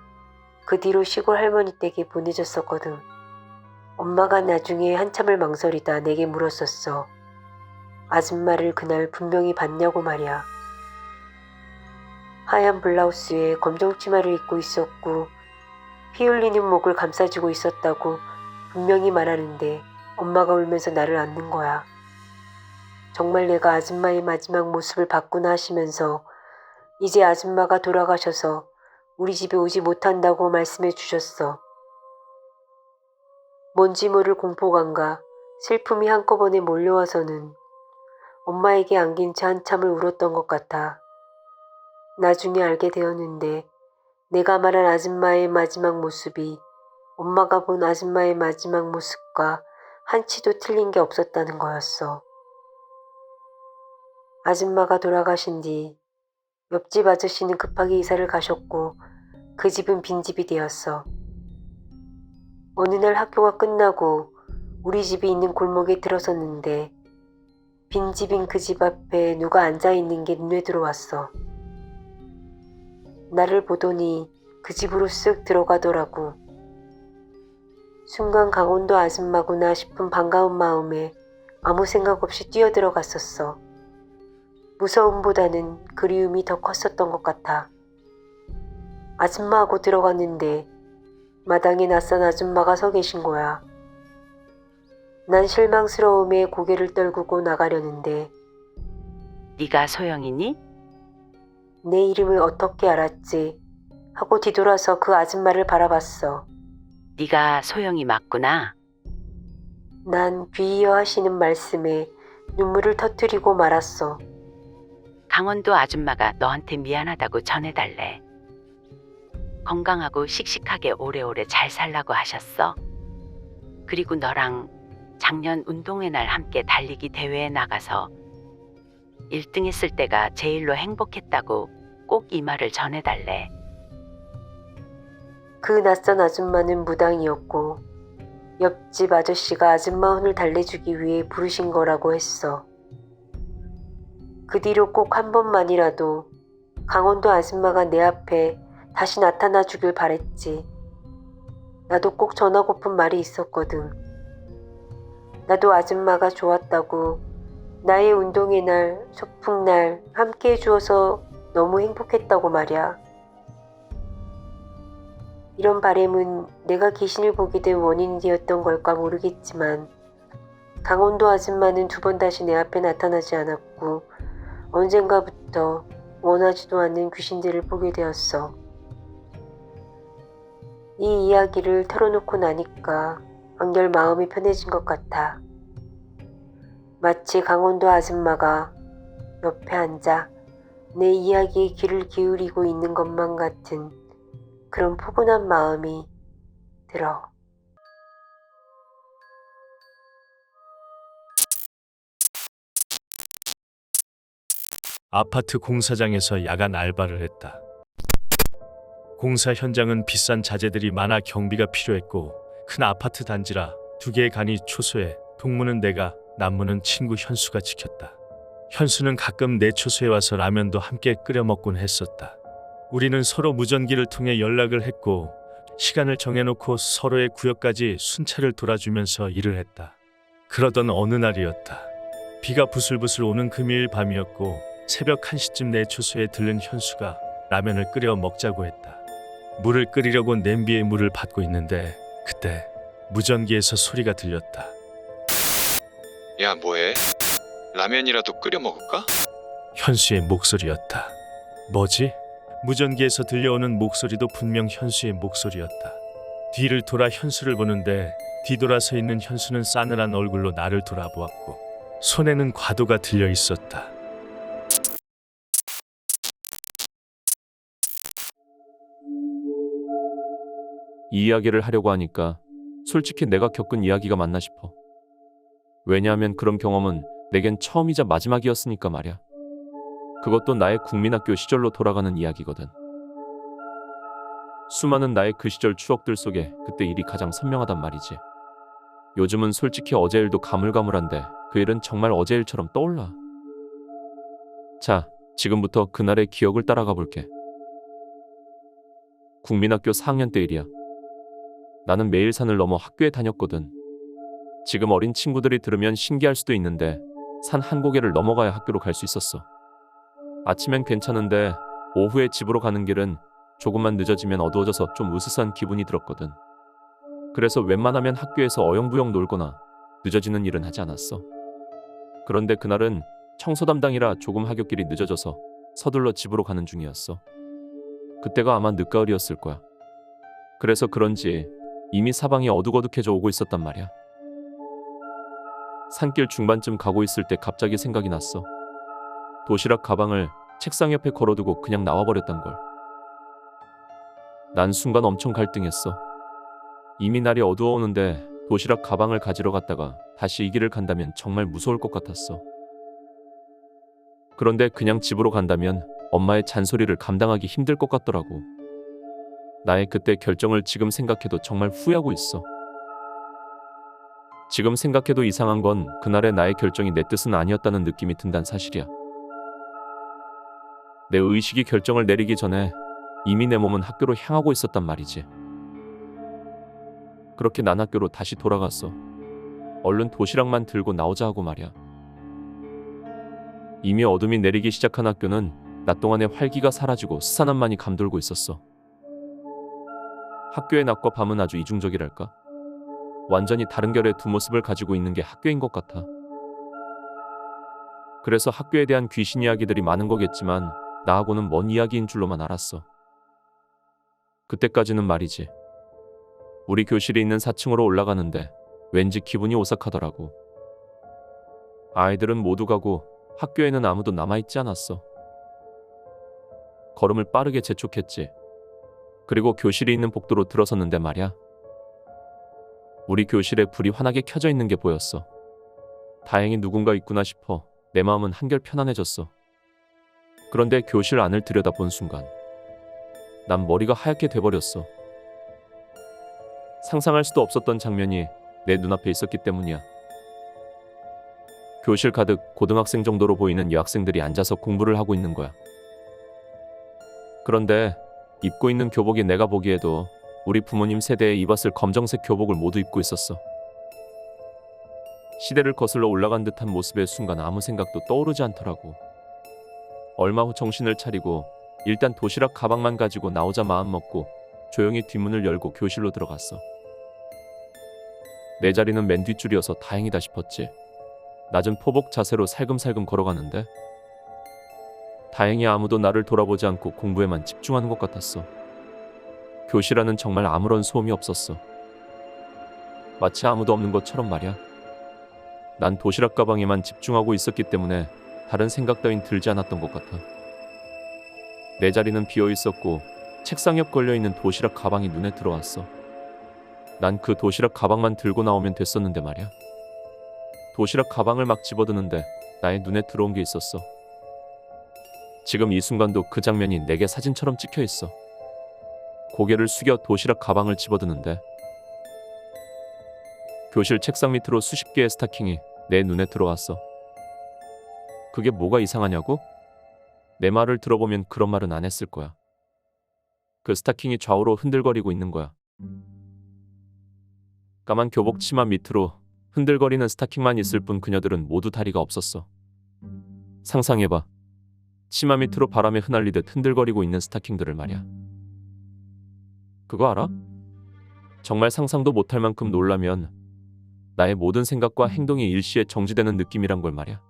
그 뒤로 시골 할머니 댁에 보내졌었거든. 엄마가 나중에 한참을 망설이다 내게 물었었어. 아줌마를 그날 분명히 봤냐고 말이야. 하얀 블라우스에 검정 치마를 입고 있었고 피 흘리는 목을 감싸주고 있었다고 분명히 말하는데 엄마가 울면서 나를 안는 거야. 정말 내가 아줌마의 마지막 모습을 봤구나 하시면서 이제 아줌마가 돌아가셔서 우리 집에 오지 못한다고 말씀해 주셨어. 뭔지 모를 공포감과 슬픔이 한꺼번에 몰려와서는 엄마에게 안긴 채 한참을 울었던 것 같아. 나중에 알게 되었는데 내가 말한 아줌마의 마지막 모습이 엄마가 본 아줌마의 마지막 모습과 한치도 틀린 게 없었다는 거였어. 아줌마가 돌아가신 뒤 옆집 아저씨는 급하게 이사를 가셨고 그 집은 빈집이 되었어. 어느 날 학교가 끝나고 우리 집이 있는 골목에 들어섰는데 빈집인 그 집 앞에 누가 앉아있는 게 눈에 들어왔어. 나를 보더니 그 집으로 쓱 들어가더라고. 순간 강원도 아줌마구나 싶은 반가운 마음에 아무 생각 없이 뛰어들어갔었어. 무서움보다는 그리움이 더 컸었던 것 같아. 아줌마하고 들어갔는데 마당에 낯선 아줌마가 서 계신 거야. 난 실망스러움에 고개를 떨구고 나가려는데 네가 소영이니? 내 이름을 어떻게 알았지 하고 뒤돌아서 그 아줌마를 바라봤어. 네가 소영이 맞구나. 난 귀이어 하시는 말씀에 눈물을 터뜨리고 말았어. 강원도 아줌마가 너한테 미안하다고 전해달래. 건강하고 씩씩하게 오래오래 잘 살라고 하셨어. 그리고 너랑 작년 운동회 날 함께 달리기 대회에 나가서 1등 했을 때가 제일로 행복했다고 꼭 이 말을 전해달래. 그 낯선 아줌마는 무당이었고 옆집 아저씨가 아줌마 혼을 달래주기 위해 부르신 거라고 했어. 그 뒤로 꼭 한 번만이라도 강원도 아줌마가 내 앞에 다시 나타나 주길 바랬지. 나도 꼭 전하고픈 말이 있었거든. 나도 아줌마가 좋았다고, 나의 운동회 날, 소풍날 함께 해주어서 너무 행복했다고 말이야. 이런 바램은 내가 귀신을 보게 된 원인이 되었던 걸까 모르겠지만 강원도 아줌마는 두 번 다시 내 앞에 나타나지 않았고 언젠가부터 원하지도 않는 귀신들을 보게 되었어. 이 이야기를 털어놓고 나니까 한결 마음이 편해진 것 같아. 마치 강원도 아줌마가 옆에 앉아 내 이야기에 귀를 기울이고 있는 것만 같은 그런 포근한 마음이 들어. 아파트 공사장에서 야간 알바를 했다. 공사 현장은 비싼 자재들이 많아 경비가 필요했고 큰 아파트 단지라 두 개의 간이 초소해 동무는 내가, 남무는 친구 현수가 지켰다. 현수는 가끔 내 초소에 와서 라면도 함께 끓여 먹곤 했었다. 우리는 서로 무전기를 통해 연락을 했고 시간을 정해놓고 서로의 구역까지 순찰을 돌아주면서 일을 했다. 그러던 어느 날이었다. 비가 부슬부슬 오는 금요일 밤이었고 새벽 1시쯤 내 초소에 들른 현수가 라면을 끓여 먹자고 했다. 물을 끓이려고 냄비에 물을 받고 있는데 그때 무전기에서 소리가 들렸다. 야, 뭐해? 라면이라도 끓여 먹을까? 현수의 목소리였다. 뭐지? 무전기에서 들려오는 목소리도 분명 현수의 목소리였다. 뒤를 돌아 현수를 보는데 뒤돌아서 있는 현수는 싸늘한 얼굴로 나를 돌아보았고 손에는 과도가 들려 있었다. 이 이야기를 하려고 하니까 솔직히 내가 겪은 이야기가 맞나 싶어. 왜냐하면 그런 경험은 내겐 처음이자 마지막이었으니까 말이야. 그것도 나의 국민학교 시절로 돌아가는 이야기거든. 수많은 나의 그 시절 추억들 속에 그때 일이 가장 선명하단 말이지. 요즘은 솔직히 어제 일도 가물가물한데 그 일은 정말 어제 일처럼 떠올라. 자, 지금부터 그날의 기억을 따라가 볼게. 국민학교 4학년 때 일이야. 나는 매일 산을 넘어 학교에 다녔거든. 지금 어린 친구들이 들으면 신기할 수도 있는데 산 한 고개를 넘어가야 학교로 갈 수 있었어. 아침엔 괜찮은데 오후에 집으로 가는 길은 조금만 늦어지면 어두워져서 좀 으스스한 기분이 들었거든. 그래서 웬만하면 학교에서 어영부영 놀거나 늦어지는 일은 하지 않았어. 그런데 그날은 청소 담당이라 조금 하굣길이 늦어져서 서둘러 집으로 가는 중이었어. 그때가 아마 늦가을이었을 거야. 그래서 그런지 이미 사방이 어둑어둑해져 오고 있었단 말이야. 산길 중반쯤 가고 있을 때 갑자기 생각이 났어. 도시락 가방을 책상 옆에 걸어두고 그냥 나와버렸단 걸. 난 순간 엄청 갈등했어. 이미 날이 어두워오는데 도시락 가방을 가지러 갔다가 다시 이 길을 간다면 정말 무서울 것 같았어. 그런데 그냥 집으로 간다면 엄마의 잔소리를 감당하기 힘들 것 같더라고. 나의 그때 결정을 지금 생각해도 정말 후회하고 있어. 지금 생각해도 이상한 건 그날의 나의 결정이 내 뜻은 아니었다는 느낌이 든단 사실이야. 내 의식이 결정을 내리기 전에 이미 내 몸은 학교로 향하고 있었단 말이지. 그렇게 난 학교로 다시 돌아갔어. 얼른 도시락만 들고 나오자 하고 말이야. 이미 어둠이 내리기 시작한 학교는 낮 동안의 활기가 사라지고 스산함만이 감돌고 있었어. 학교의 낮과 밤은 아주 이중적이랄까? 완전히 다른 결의 두 모습을 가지고 있는 게 학교인 것 같아. 그래서 학교에 대한 귀신 이야기들이 많은 거겠지만 나하고는 먼 이야기인 줄로만 알았어. 그때까지는 말이지. 우리 교실이 있는 4층으로 올라가는데 왠지 기분이 오싹하더라고. 아이들은 모두 가고 학교에는 아무도 남아있지 않았어. 걸음을 빠르게 재촉했지. 그리고 교실이 있는 복도로 들어섰는데 말야. 우리 교실에 불이 환하게 켜져 있는 게 보였어. 다행히 누군가 있구나 싶어 내 마음은 한결 편안해졌어. 그런데 교실 안을 들여다본 순간 난 머리가 하얗게 돼버렸어. 상상할 수도 없었던 장면이 내 눈앞에 있었기 때문이야. 교실 가득 고등학생 정도로 보이는 여학생들이 앉아서 공부를 하고 있는 거야. 그런데 입고 있는 교복이 내가 보기에도 우리 부모님 세대에 입었을 검정색 교복을 모두 입고 있었어. 시대를 거슬러 올라간 듯한 모습의 순간 아무 생각도 떠오르지 않더라고. 얼마 후 정신을 차리고 일단 도시락 가방만 가지고 나오자 마음 먹고 조용히 뒷문을 열고 교실로 들어갔어. 내 자리는 맨 뒷줄이어서 다행이다 싶었지. 낮은 포복 자세로 살금살금 걸어가는데 다행히 아무도 나를 돌아보지 않고 공부에만 집중하는 것 같았어. 교실 안은 정말 아무런 소음이 없었어. 마치 아무도 없는 것처럼 말이야. 난 도시락 가방에만 집중하고 있었기 때문에 다른 생각 따윈 들지 않았던 것 같아. 내 자리는 비어 있었고 책상 옆 걸려있는 도시락 가방이 눈에 들어왔어. 난 그 도시락 가방만 들고 나오면 됐었는데 말이야. 도시락 가방을 막 집어드는데 나의 눈에 들어온 게 있었어. 지금 이 순간도 그 장면이 내게 사진처럼 찍혀 있어. 고개를 숙여 도시락 가방을 집어드는데 교실 책상 밑으로 수십 개의 스타킹이 내 눈에 들어왔어. 그게 뭐가 이상하냐고? 내 말을 들어보면 그런 말은 안 했을 거야. 그 스타킹이 좌우로 흔들거리고 있는 거야. 까만 교복 치마 밑으로 흔들거리는 스타킹만 있을 뿐 그녀들은 모두 다리가 없었어. 상상해봐. 치마 밑으로 바람에 흩날리듯 흔들거리고 있는 스타킹들을 말이야. 그거 알아? 정말 상상도 못할 만큼 놀라면 나의 모든 생각과 행동이 일시에 정지되는 느낌이란 걸 말이야.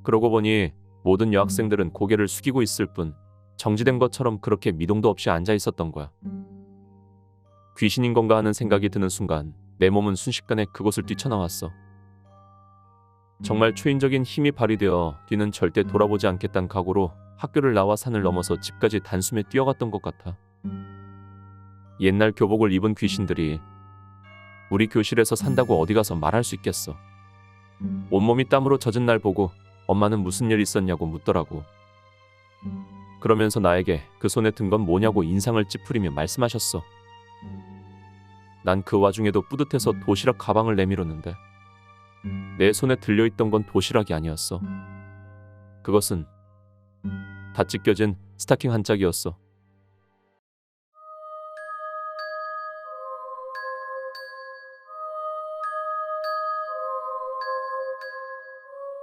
그러고 보니 모든 여학생들은 고개를 숙이고 있을 뿐 정지된 것처럼 그렇게 미동도 없이 앉아 있었던 거야. 귀신인 건가 하는 생각이 드는 순간 내 몸은 순식간에 그곳을 뛰쳐나왔어. 정말 초인적인 힘이 발휘되어 뒤는 절대 돌아보지 않겠다는 각오로 학교를 나와 산을 넘어서 집까지 단숨에 뛰어갔던 것 같아. 옛날 교복을 입은 귀신들이 우리 교실에서 산다고 어디 가서 말할 수 있겠어. 온몸이 땀으로 젖은 날 보고 엄마는 무슨 일 있었냐고 묻더라고. 그러면서 나에게 그 손에 든 건 뭐냐고 인상을 찌푸리며 말씀하셨어. 난 그 와중에도 뿌듯해서 도시락 가방을 내밀었는데 내 손에 들려있던 건 도시락이 아니었어. 그것은 다 찢겨진 스타킹 한 짝이었어.